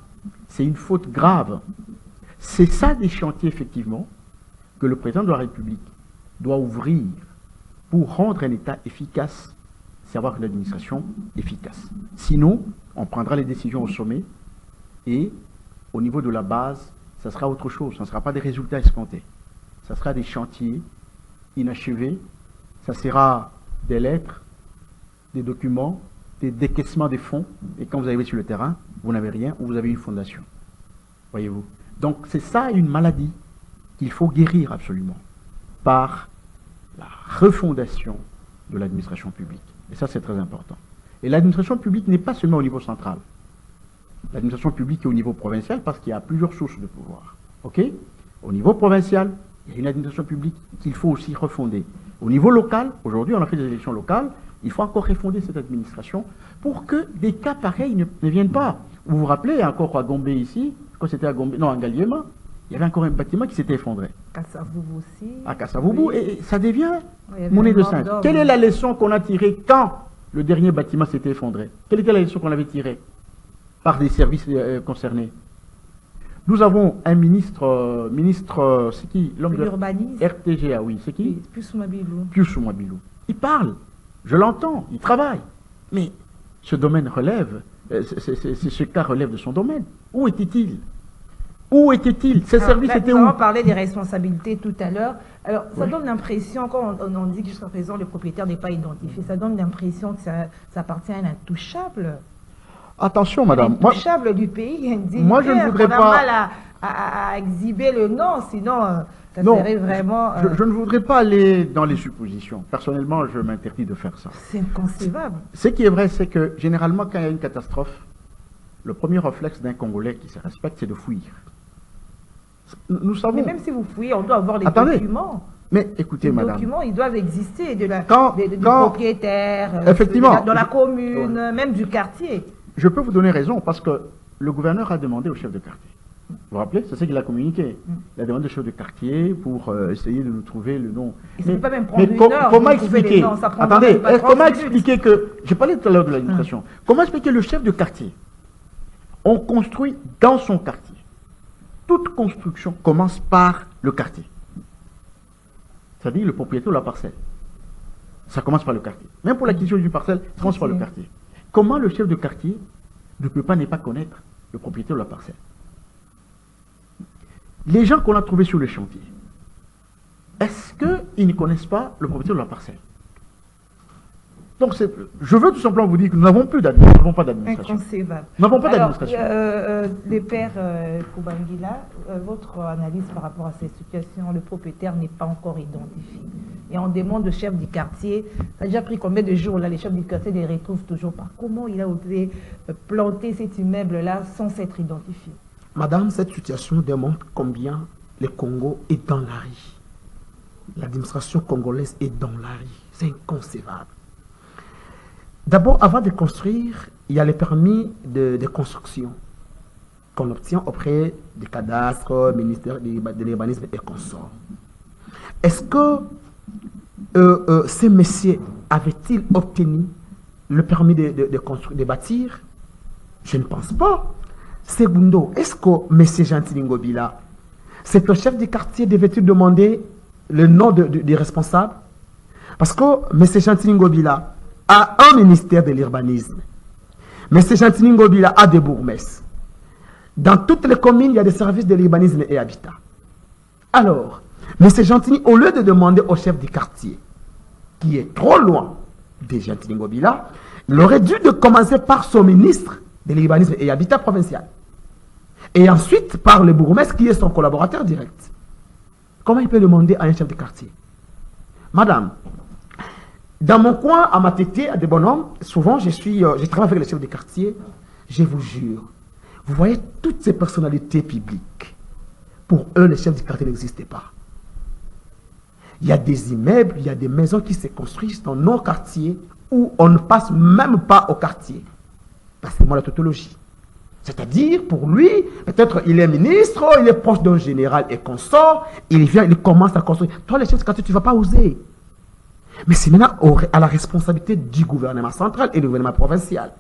[SPEAKER 2] c'est une faute grave. C'est ça des chantiers, effectivement, que le président de la République doit ouvrir pour rendre un État efficace, c'est avoir une administration efficace. Sinon, on prendra les décisions au sommet et au niveau de la base, ça sera autre chose. Ça ne sera pas des résultats escomptés. Ça sera des chantiers inachevés. Ça sera des lettres, des documents, des décaissements des fonds. Et quand vous arrivez sur le terrain, vous n'avez rien ou vous avez une fondation. Voyez-vous? Donc c'est ça une maladie qu'il faut guérir absolument par la refondation de l'administration publique. Et ça, c'est très important. Et l'administration publique n'est pas seulement au niveau central. L'administration publique est au niveau provincial parce qu'il y a plusieurs sources de pouvoir. OK? Au niveau provincial, il y a une administration publique qu'il faut aussi refonder. Au niveau local, aujourd'hui, on a fait des élections locales, il faut encore refonder cette administration pour que des cas pareils ne viennent pas. Vous vous rappelez, encore à Gombe ici, quand c'était à Gombe, non, à Ngaliema, il y avait encore un bâtiment qui s'était effondré.
[SPEAKER 1] Kassavoubou aussi.
[SPEAKER 2] À Kassavoubou,
[SPEAKER 1] Oui.
[SPEAKER 2] et ça devient
[SPEAKER 1] Oui,
[SPEAKER 2] monnaie de
[SPEAKER 1] mort
[SPEAKER 2] singe.
[SPEAKER 1] d'homme.
[SPEAKER 2] Quelle est la leçon qu'on a tirée quand le dernier bâtiment s'était effondré? Quelle était la leçon qu'on avait tirée par des services concernés? Nous avons un ministre, c'est qui? L'homme de
[SPEAKER 1] L'urbanisme.
[SPEAKER 2] RTGA, oui, c'est qui?
[SPEAKER 1] Plus Mabilou.
[SPEAKER 2] Pius Mwabilou. Il parle, je l'entends, il travaille. Mais ce domaine relève, ce cas relève de son domaine. Où était-il? Où était-il? Ces services étaient
[SPEAKER 1] Nous
[SPEAKER 2] où?
[SPEAKER 1] avons parlé des responsabilités tout à l'heure. Alors, ça donne l'impression, quand on dit que jusqu'à présent le propriétaire n'est pas identifié, ça donne l'impression que ça appartient à un intouchable.
[SPEAKER 2] Attention, madame. Moi,
[SPEAKER 1] Intouchable du pays.
[SPEAKER 2] Moi, je ne voudrais pas-
[SPEAKER 1] On a mal à exhiber le nom, sinon ça
[SPEAKER 2] non,
[SPEAKER 1] serait vraiment...
[SPEAKER 2] je ne voudrais pas aller dans les suppositions. Personnellement, je m'interdis de faire ça.
[SPEAKER 1] C'est inconcevable.
[SPEAKER 2] Ce qui est vrai, c'est que généralement, quand il y a une catastrophe, le premier réflexe d'un Congolais qui se respecte, c'est de fuir. Nous savons.
[SPEAKER 1] Mais même si vous fouillez, on doit avoir les
[SPEAKER 2] Attendez.
[SPEAKER 1] documents.
[SPEAKER 2] Mais écoutez,
[SPEAKER 1] Les
[SPEAKER 2] madame.
[SPEAKER 1] documents, ils doivent exister du
[SPEAKER 2] Quand-
[SPEAKER 1] propriétaire,
[SPEAKER 2] Effectivement.
[SPEAKER 1] dans la commune, même du quartier.
[SPEAKER 2] Je peux vous donner raison parce que le gouverneur a demandé au chef de quartier. Vous vous rappelez? C'est ce qu'il a communiqué. Il a demandé au chef de quartier pour essayer de nous trouver le nom.
[SPEAKER 1] Et ça peut pas même prendre une heure
[SPEAKER 2] comment
[SPEAKER 1] pour trouver les
[SPEAKER 2] expliquer?
[SPEAKER 1] noms, ça prendra
[SPEAKER 2] Attendez,
[SPEAKER 1] même pas 30
[SPEAKER 2] comment
[SPEAKER 1] minutes.
[SPEAKER 2] expliquer que. J'ai parlé tout à l'heure de l'administration. Comment expliquer le chef de quartier? On construit dans son quartier. Toute construction commence par le quartier. C'est-à-dire le propriétaire de la parcelle. Ça commence par le quartier. Même pour l'acquisition d'une parcelle, ça commence par le quartier. Comment le chef de quartier ne peut pas ne pas connaître le propriétaire de la parcelle? Les gens qu'on a trouvés sur le chantier, est-ce qu'ils ne connaissent pas le propriétaire de la parcelle? Donc, je veux tout simplement vous dire que nous n'avons pas d'administration.
[SPEAKER 1] Inconcevable.
[SPEAKER 2] Nous n'avons pas
[SPEAKER 1] Alors,
[SPEAKER 2] d'administration.
[SPEAKER 1] les pères Koubangila, votre analyse par rapport à cette situation, le propriétaire n'est pas encore identifié. Et on demande au chef du quartier, ça a déjà pris combien de jours là, les chefs du quartier ne les retrouvent toujours pas. Comment il a osé planter cet immeuble-là sans s'être identifié?
[SPEAKER 3] Madame, cette situation démontre combien le Congo est dans la rue. L'administration congolaise est dans la rue. C'est inconcevable. D'abord, avant de construire, il y a les permis de construction. qu'on obtient auprès du cadastre, ministère de l'urbanisme et consorts. Est-ce que ces messieurs avaient-ils obtenu le permis de construire, de bâtir? Je ne pense pas. Segundo, est-ce que M. Gentili Ngobila, c'est le chef du quartier, devait-il demander le nom des responsables? Parce que M. Gentili Ngobila a un ministère de l'urbanisme. M. Gentili Ngobila a des bourgmestres. Dans toutes les communes, il y a des services de l'urbanisme et habitat. Alors, M. Gentili, au lieu de demander au chef du quartier, qui est trop loin de Gentili Ngobila, il aurait dû commencer par son ministre de l'urbanisme et habitat provincial. Et ensuite par le bourgmestre qui est son collaborateur direct. Comment il peut demander à un chef de quartier? Madame, dans mon coin, à Matete, à des bonhommes, souvent je travaille avec les chefs de quartier, je vous jure, vous voyez toutes ces personnalités publiques, pour eux les chefs de quartier n'existaient pas. Il y a des immeubles, il y a des maisons qui se construisent dans nos quartiers où on ne passe même pas au quartier. C'est moi la tautologie. C'est-à-dire, pour lui, peut-être il est ministre, il est proche d'un général et consort, il vient, il commence à construire. Toi, les chefs de quartier, tu ne vas pas oser. Mais c'est maintenant à la responsabilité du gouvernement central et du gouvernement provincial.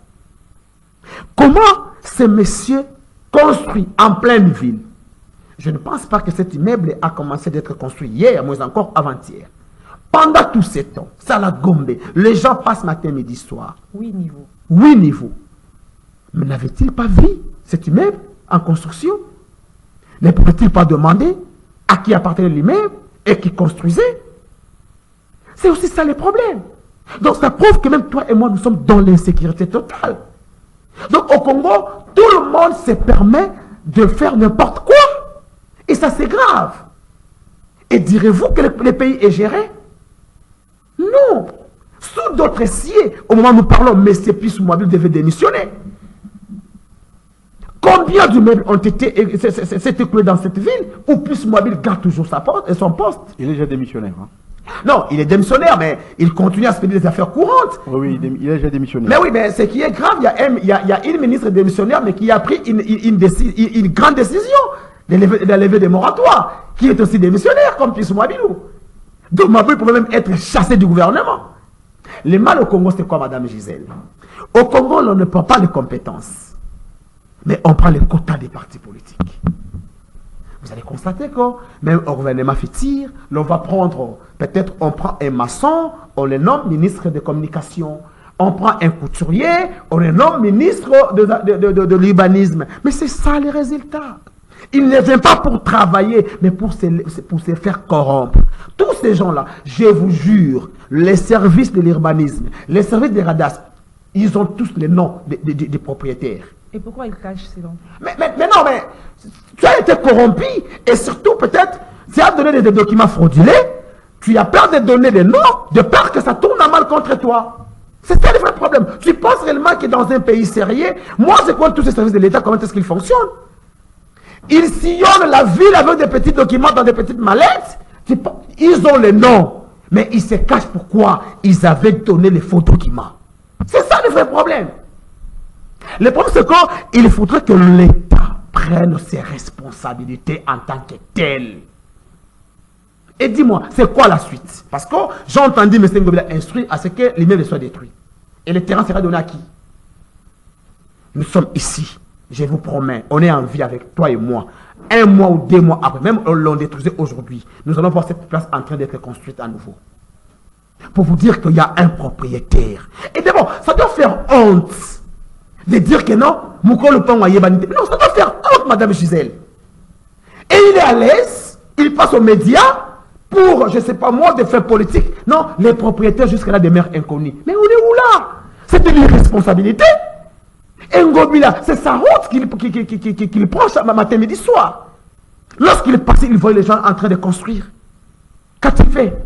[SPEAKER 3] Comment ces messieurs construisent en pleine ville? Je ne pense pas que cet immeuble a commencé d'être construit hier, moins encore avant-hier. Pendant tous ces temps, ça l'a gombé. Les gens passent matin, midi, soir.
[SPEAKER 1] 8 niveaux.
[SPEAKER 3] 8 niveaux. Mais n'avait-il pas vu cet immeuble en construction? Ne pouvait-il pas demander à qui appartenait l'immeuble et qui construisait? C'est aussi ça le problème. Donc ça prouve que même toi et moi, nous sommes dans l'insécurité totale. Donc au Congo, tout le monde se permet de faire n'importe quoi. Et ça, c'est grave. Et direz-vous que le pays est géré? Non. Sous d'autres sièges, au moment où nous parlons, M. Pius Mouabil devait démissionner. Combien d'immeubles ont été s'est écoulés dans cette ville où Pius Mouabil garde toujours son poste?
[SPEAKER 2] Il est déjà démissionnaire. Hein?
[SPEAKER 3] Non, il est démissionnaire, mais il continue à se faire des affaires courantes.
[SPEAKER 2] Oui, il est déjà démissionnaire.
[SPEAKER 3] Mais oui, mais ce qui est grave, il y a une ministre démissionnaire, mais qui a pris une grande décision de la levée des moratoires, qui est aussi démissionnaire, comme Pius Mouabilou. Donc Mouabil pourrait même être chassé du gouvernement. Le mal au Congo, c'est quoi, Madame Gisèle? Au Congo, on ne prend pas les compétences, mais on prend les quotas des partis politiques. Vous allez constater que même au gouvernement futur, l'on va prendre, peut-être on prend un maçon, on le nomme ministre de communication. On prend un couturier, on le nomme ministre de l'urbanisme. Mais c'est ça le résultat. Il ne vient pas pour travailler, mais pour se faire corrompre. Tous ces gens-là, je vous jure, les services de l'urbanisme, les services des radars, ils ont tous les noms des propriétaires.
[SPEAKER 1] Et pourquoi ils cachent ces noms?
[SPEAKER 3] Mais non, mais tu as été corrompu et surtout peut-être, tu as donné des documents fraudulés, tu as peur de donner des noms, de peur que ça tourne à mal contre toi. C'est ça le vrai problème. Tu penses réellement que dans un pays sérieux, moi je compte tous ces services de l'État, comment est-ce qu'ils fonctionnent? Ils sillonnent la ville avec des petits documents dans des petites mallettes. Ils ont les noms, mais ils se cachent pourquoi ils avaient donné les faux documents. C'est ça le vrai problème. Le problème, c'est qu'il faudrait que l'État prenne ses responsabilités en tant que tel. Et dis-moi, c'est quoi la suite? Parce que j'ai entendu M. Ngobila instruire à ce que l'immeuble soit détruit. Et le terrain sera donné à qui? Nous sommes ici, je vous promets, on est en vie avec toi et moi. 1 mois ou 2 mois après, même on l'a détruit aujourd'hui, nous allons voir cette place en train d'être construite à nouveau. Pour vous dire qu'il y a un propriétaire. Et d'abord, ça doit faire honte de dire que non, Moukolo Pong Yebanité. Non, ça doit faire honte, Madame Gisèle. Et il est à l'aise, il passe aux médias pour, je ne sais pas moi, des faits politiques. Non, les propriétaires jusqu'à là demeurent inconnus. Mais on est où là? C'est une irresponsabilité. Et Ngobila, c'est sa route qu'il prend chaque matin, midi, soir. Lorsqu'il est passé, il voit les gens en train de construire. Qu'a-t-il fait?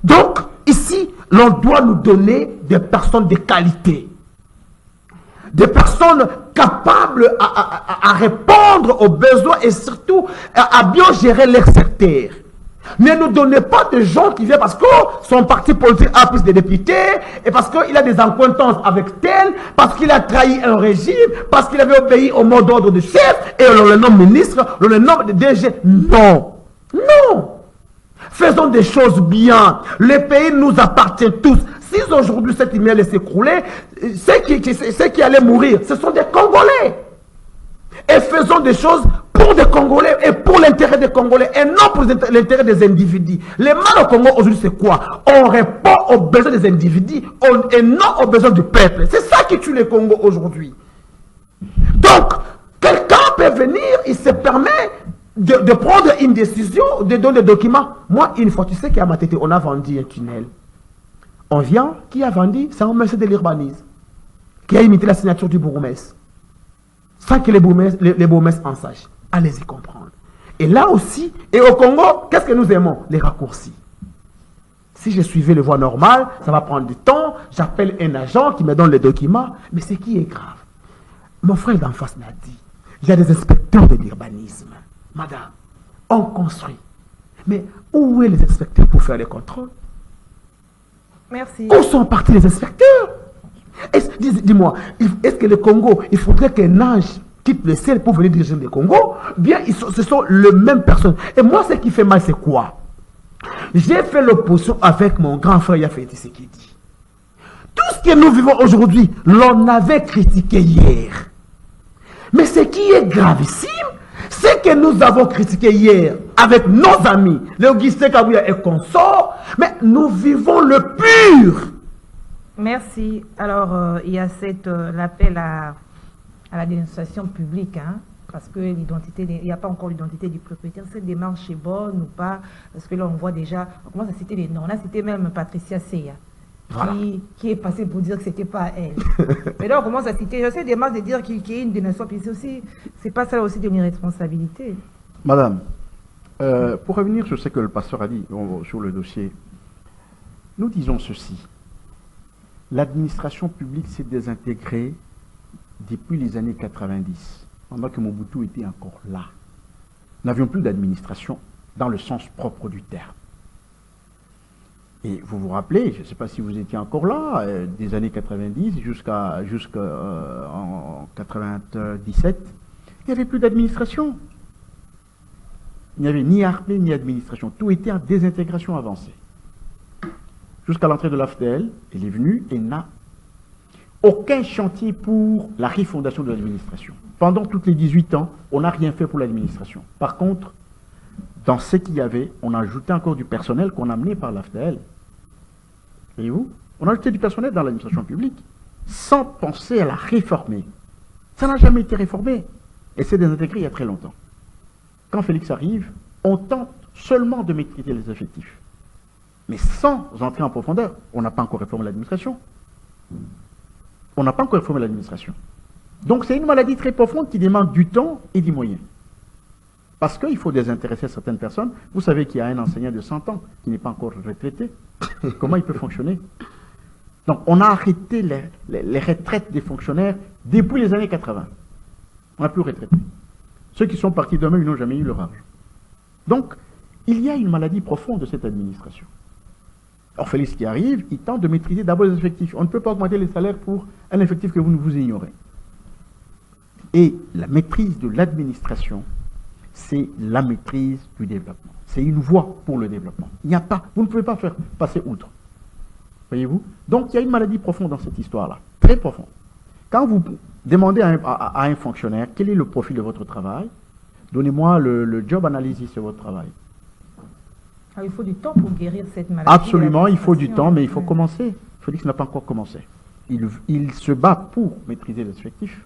[SPEAKER 3] Donc, ici, l'on doit nous donner des personnes de qualité. Des personnes capables à répondre aux besoins et surtout à bien gérer leur secteur. Ne nous donnez pas de gens qui viennent parce que son parti politique a plus de députés, et parce qu'il a des acquaintances avec tel, parce qu'il a trahi un régime, parce qu'il avait obéi au mot d'ordre du chef, et on le nomme ministre, on le nomme DG. Non. Non. Faisons des choses bien. Le pays nous appartient tous. Si aujourd'hui cette email s'écroulait, ceux qui allaient mourir, ce sont des Congolais. Et faisons des choses pour des Congolais et pour l'intérêt des Congolais et non pour l'intérêt des individus. Le mal au Congo aujourd'hui, c'est quoi? On répond aux besoins des individus et non aux besoins du peuple. C'est ça qui tue le Congo aujourd'hui. Donc, quelqu'un peut venir, il se permet de prendre une décision, de donner des documents. Moi, une fois, tu sais qu'à Matete, on a vendu un tunnel. On vient, qui a vendu? C'est un monsieur de l'urbanisme qui a imité la signature du bourgmestre. Sans que les bourgmestres en sachent. Allez-y comprendre. Et là aussi, et au Congo, qu'est-ce que nous aimons? Les raccourcis. Si je suivais les voies normales, ça va prendre du temps, j'appelle un agent qui me donne les documents, mais ce qui est grave, mon frère d'en face m'a dit, il y a des inspecteurs de l'urbanisme. Madame, on construit. Mais où sont les inspecteurs pour faire les contrôles?
[SPEAKER 1] Merci.
[SPEAKER 3] Où sont partis les inspecteurs? Dis-moi, est-ce que le Congo, il faudrait qu'un ange quitte le ciel pour venir diriger le Congo? Bien, ce sont les mêmes personnes. Et moi, ce qui fait mal, c'est quoi? J'ai fait l'opposition avec mon grand frère Yafet Tshisekedi. Tout ce que nous vivons aujourd'hui, l'on avait critiqué hier. Mais ce qui est gravissime, c'est que nous avons critiqué hier avec nos amis, le Augustin Kabouya et consorts, mais nous vivons le pur.
[SPEAKER 1] Merci. Alors, il y a l'appel à la dénonciation publique, hein, parce que l'identité, il n'y a pas encore l'identité du propriétaire. Cette démarche est bonne ou pas? Parce que là, on voit déjà, on commence à citer les noms. On a cité même Patricia Seya, voilà, qui est passée pour dire que ce n'était pas elle. Mais là, on commence à citer, je sais, démarche de dire qu'il y a une dénonciation, puis c'est pas ça aussi d'une irresponsabilité.
[SPEAKER 2] Madame, pour revenir sur ce que le pasteur a dit sur le dossier, nous disons ceci. L'administration publique s'est désintégrée depuis les années 90, pendant que Mobutu était encore là. Nous n'avions plus d'administration dans le sens propre du terme. Et vous vous rappelez, je ne sais pas si vous étiez encore là, des années 90 jusqu'en 97, il n'y avait plus d'administration. Il n'y avait ni armée ni administration. Tout était en désintégration avancée. Jusqu'à l'entrée de l'AFTL, elle est venue et n'a aucun chantier pour la refondation de l'administration. Pendant toutes les 18 ans, on n'a rien fait pour l'administration. Par contre, dans ce qu'il y avait, on a ajouté encore du personnel qu'on a amené par l'AFTL. Voyez-vous? On a ajouté du personnel dans l'administration publique sans penser à la réformer. Ça n'a jamais été réformé. Et c'est désintégré il y a très longtemps. Quand Félix arrive, on tente seulement de maîtriser les effectifs. Mais sans entrer en profondeur, on n'a pas encore réformé l'administration. On n'a pas encore réformé l'administration. Donc c'est une maladie très profonde qui demande du temps et des moyens. Parce qu'il faut désintéresser certaines personnes. Vous savez qu'il y a un enseignant de 100 ans qui n'est pas encore retraité. Comment il peut fonctionner? Donc on a arrêté les retraites des fonctionnaires depuis les années 80. On n'a plus retraité. Ceux qui sont partis demain, ils n'ont jamais eu leur âge. Donc, il y a une maladie profonde de cette administration. Or, Félix qui arrive, il tente de maîtriser d'abord les effectifs. On ne peut pas augmenter les salaires pour un effectif que vous ignorez. Et la maîtrise de l'administration, c'est la maîtrise du développement. C'est une voie pour le développement. Il n'y a pas, vous ne pouvez pas faire passer outre. Voyez-vous? Donc, il y a une maladie profonde dans cette histoire-là, très profonde. Quand vous demandez à un fonctionnaire quel est le profil de votre travail, donnez-moi le job analysis de votre travail.
[SPEAKER 1] Il faut du temps pour guérir cette maladie.
[SPEAKER 2] Absolument, il faut du temps, mais il faut commencer. Félix n'a pas encore commencé. Il se bat pour maîtriser les effectifs,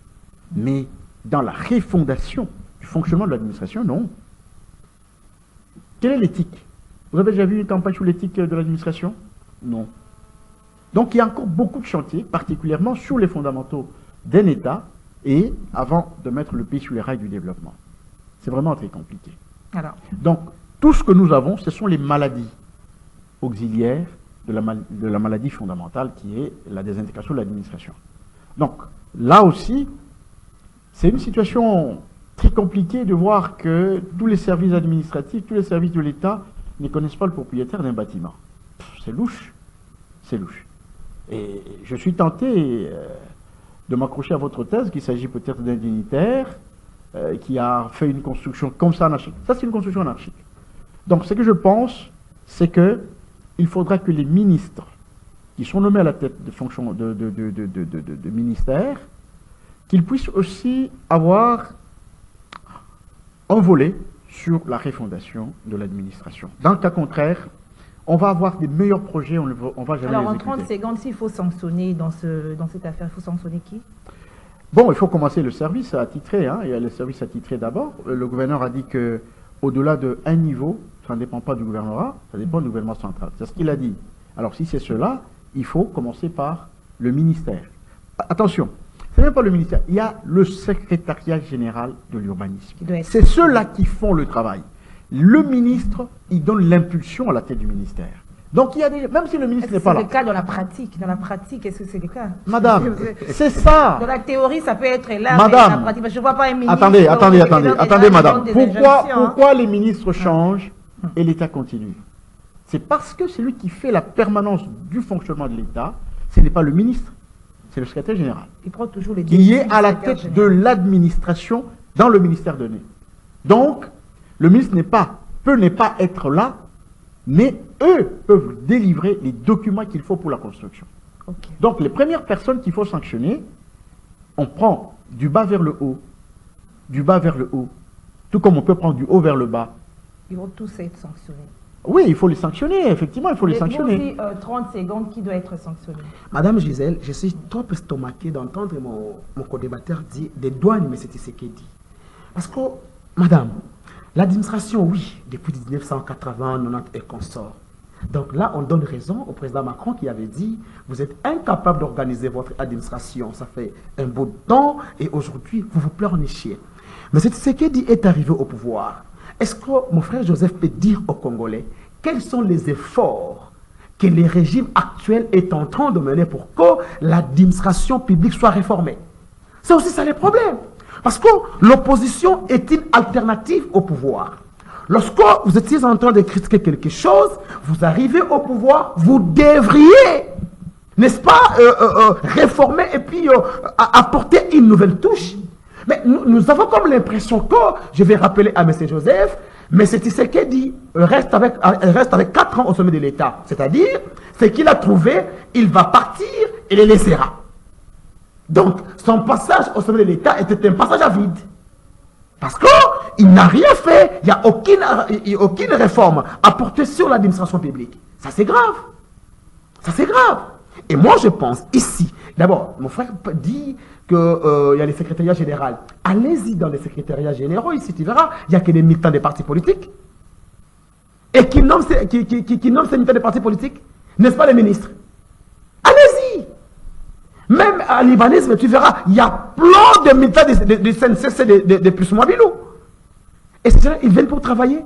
[SPEAKER 2] mais dans la refondation du fonctionnement de l'administration, non. Quelle est l'éthique? Vous avez déjà vu une campagne sur l'éthique de l'administration? Non. Donc il y a encore beaucoup de chantiers, particulièrement sur les fondamentaux d'un État, et avant de mettre le pays sur les rails du développement. C'est vraiment très compliqué.
[SPEAKER 1] Alors.
[SPEAKER 2] Donc, tout ce que nous avons, ce sont les maladies auxiliaires de la maladie fondamentale qui est la désintégration de l'administration. Donc, là aussi, c'est une situation très compliquée de voir que tous les services administratifs, tous les services de l'État ne connaissent pas le propriétaire d'un bâtiment. C'est louche. C'est louche. Et je suis tenté de m'accrocher à votre thèse qu'il s'agit peut-être d'un dignitaire qui a fait une construction comme ça anarchique. Ça, c'est une construction anarchique. Donc, ce que je pense, c'est que il faudra que les ministres qui sont nommés à la tête de fonctions de ministères, qu'ils puissent aussi avoir un volet sur la refondation de l'administration. Dans le cas contraire, on va avoir des meilleurs projets, on va jamais
[SPEAKER 1] Alors,
[SPEAKER 2] les
[SPEAKER 1] en
[SPEAKER 2] exécuter.
[SPEAKER 1] 30 secondes, s'il faut sanctionner dans cette affaire, il faut sanctionner qui?
[SPEAKER 2] Bon, il faut commencer le service attitré. Hein. Il y a le service attitré d'abord. Le gouverneur a dit que au-delà d'un niveau, ça ne dépend pas du gouvernorat, ça dépend du gouvernement central. C'est ce qu'il a dit. Alors, si c'est cela, il faut commencer par le ministère. Attention, ce n'est même pas le ministère. Il y a le secrétariat général de l'urbanisme. C'est ceux-là qui font le travail. Le ministre, il donne l'impulsion à la tête du ministère. Donc, il y a des... même si le ministre n'est pas là.
[SPEAKER 1] C'est le cas dans la pratique. Dans la pratique, est-ce que c'est le cas?
[SPEAKER 2] Madame, c'est ça.
[SPEAKER 1] Dans la théorie, ça peut être là,
[SPEAKER 2] Madame,
[SPEAKER 1] mais dans la pratique, je ne vois pas un ministre...
[SPEAKER 2] Attendez, madame. Pourquoi les ministres changent et l'État continue? C'est parce que celui qui fait la permanence du fonctionnement de l'État, ce n'est pas le ministre, c'est le secrétaire général.
[SPEAKER 1] Il prend toujours les
[SPEAKER 2] qui est à la tête de l'administration dans le ministère donné. Donc, le ministre peut ne pas être là, mais eux peuvent délivrer les documents qu'il faut pour la construction.
[SPEAKER 1] Okay.
[SPEAKER 2] Donc, les premières personnes qu'il faut sanctionner, on prend du bas vers le haut, tout comme on peut prendre du haut vers le bas.
[SPEAKER 1] Ils vont tous être sanctionnés.
[SPEAKER 2] Oui, il faut les sanctionner, effectivement, il faut les sanctionner.
[SPEAKER 1] 30 secondes, qui doit être sanctionné?
[SPEAKER 3] Madame Gisèle, je suis trop estomaqué d'entendre mon co-débatteur dire des douanes, mais c'est ce qu'il dit. Parce que, madame, l'administration, oui, depuis 1980, 90 et consort. Donc là, on donne raison au président Macron qui avait dit « Vous êtes incapable d'organiser votre administration, ça fait un bout de temps, et aujourd'hui, vous vous pleurnichez. » Mais c'est ce qu'il dit est arrivé au pouvoir. Est-ce que mon frère Joseph peut dire aux Congolais quels sont les efforts que le régime actuel est en train de mener pour que l'administration publique soit réformée? C'est aussi ça le problème. Parce que l'opposition est une alternative au pouvoir. Lorsque vous étiez en train de critiquer quelque chose, vous arrivez au pouvoir, vous devriez, n'est-ce pas, réformer et puis apporter une nouvelle touche. Mais nous avons comme l'impression que, je vais rappeler à M. Joseph, M. Tshisekedi reste avec 4 ans au sommet de l'État. C'est-à-dire, ce qu'il a trouvé, il va partir et les laissera. Donc, son passage au sommet de l'État était un passage à vide. Parce qu'il n'a rien fait, il n'y a aucune réforme apportée sur l'administration publique. Ça, c'est grave. Ça, c'est grave. Et moi, je pense ici, d'abord, mon frère dit qu'il y a les secrétariats généraux. Allez-y dans les secrétariats généraux, ici, tu verras, il n'y a que des militants des partis politiques. Et qui nomment ces militants des partis politiques, n'est-ce pas les ministres? Allez-y. Même à l'Ibanisme, tu verras, il y a plein de militants du CNCC de plus Mwabilou. Et ces gens, ils viennent pour travailler.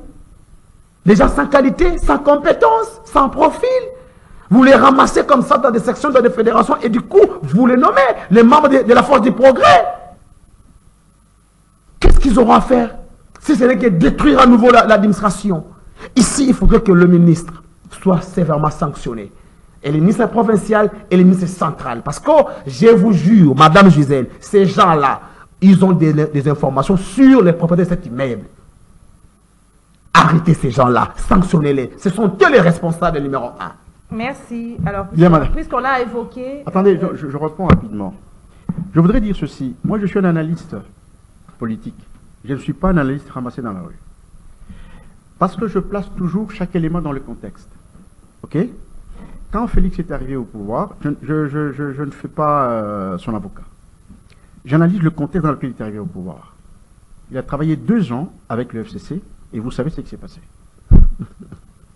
[SPEAKER 3] Des gens sans qualité, sans compétence, sans profil. Vous les ramassez comme ça dans des sections, dans des fédérations, et du coup, vous les nommez les membres de la force du progrès. Qu'est-ce qu'ils auront à faire si ce n'est que détruire à nouveau l'administration? Ici, il faudrait que le ministre soit sévèrement sanctionné. Et le ministre provincial et le ministre central. Parce que, je vous jure, Madame Gisèle, ces gens-là, ils ont des informations sur les propriétaires de cet immeuble. Arrêtez ces gens-là, sanctionnez-les. Ce sont eux les responsables numéro 1.
[SPEAKER 1] Merci. Alors,
[SPEAKER 2] puisqu'on
[SPEAKER 1] a évoqué...
[SPEAKER 2] Attendez, je réponds rapidement. Je voudrais dire ceci. Moi, je suis un analyste politique. Je ne suis pas un analyste ramassé dans la rue. Parce que je place toujours chaque élément dans le contexte. OK? Quand Félix est arrivé au pouvoir, je ne fais pas son avocat. J'analyse le contexte dans lequel il est arrivé au pouvoir. Il a travaillé 2 ans avec le FCC, et vous savez ce qui s'est passé.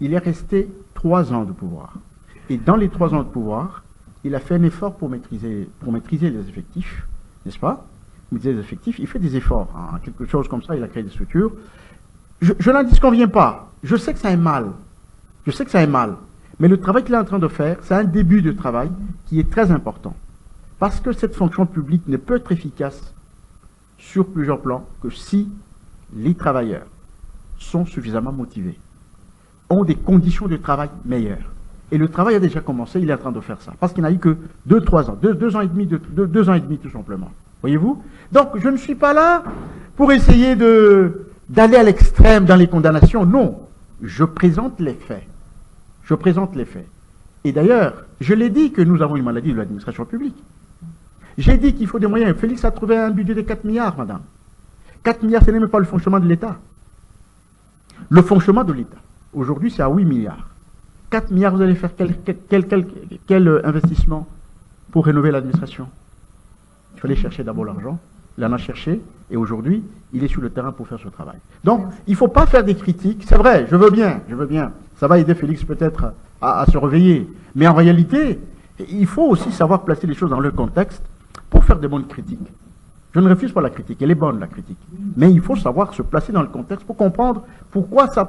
[SPEAKER 2] Il est resté 3 ans de pouvoir. Et dans les 3 ans de pouvoir, il a fait un effort pour maîtriser les effectifs, n'est-ce pas? Maîtriser les effectifs, il fait des efforts, hein, quelque chose comme ça, il a créé des structures. Je n'en disconviens pas. Je sais que ça est mal. Je sais que ça est mal. Mais le travail qu'il est en train de faire, c'est un début de travail qui est très important. Parce que cette fonction publique ne peut être efficace sur plusieurs plans que si les travailleurs sont suffisamment motivés. ont des conditions de travail meilleures. Et le travail a déjà commencé, il est en train de faire ça. Parce qu'il n'a eu que 2-3 ans, 2 ans et demi, 2 ans et demi tout simplement. Voyez-vous? Donc je ne suis pas là pour essayer d'aller à l'extrême dans les condamnations. Non, je présente les faits. Je présente les faits. Et d'ailleurs, je l'ai dit que nous avons une maladie de l'administration publique. J'ai dit qu'il faut des moyens. Félix a trouvé un budget de 4 milliards, madame. 4 milliards, ce n'est même pas le fonctionnement de l'État. Le fonctionnement de l'État, aujourd'hui, c'est à 8 milliards. 4 milliards, vous allez faire quel investissement pour rénover l'administration? Il fallait chercher d'abord l'argent. Il en a cherché. Et aujourd'hui, il est sur le terrain pour faire ce travail. Donc, il ne faut pas faire des critiques. C'est vrai, je veux bien. Ça va aider Félix peut-être à se réveiller. Mais en réalité, il faut aussi savoir placer les choses dans leur contexte pour faire des bonnes critiques. Je ne refuse pas la critique, elle est bonne la critique. Mais il faut savoir se placer dans le contexte pour comprendre pourquoi ça.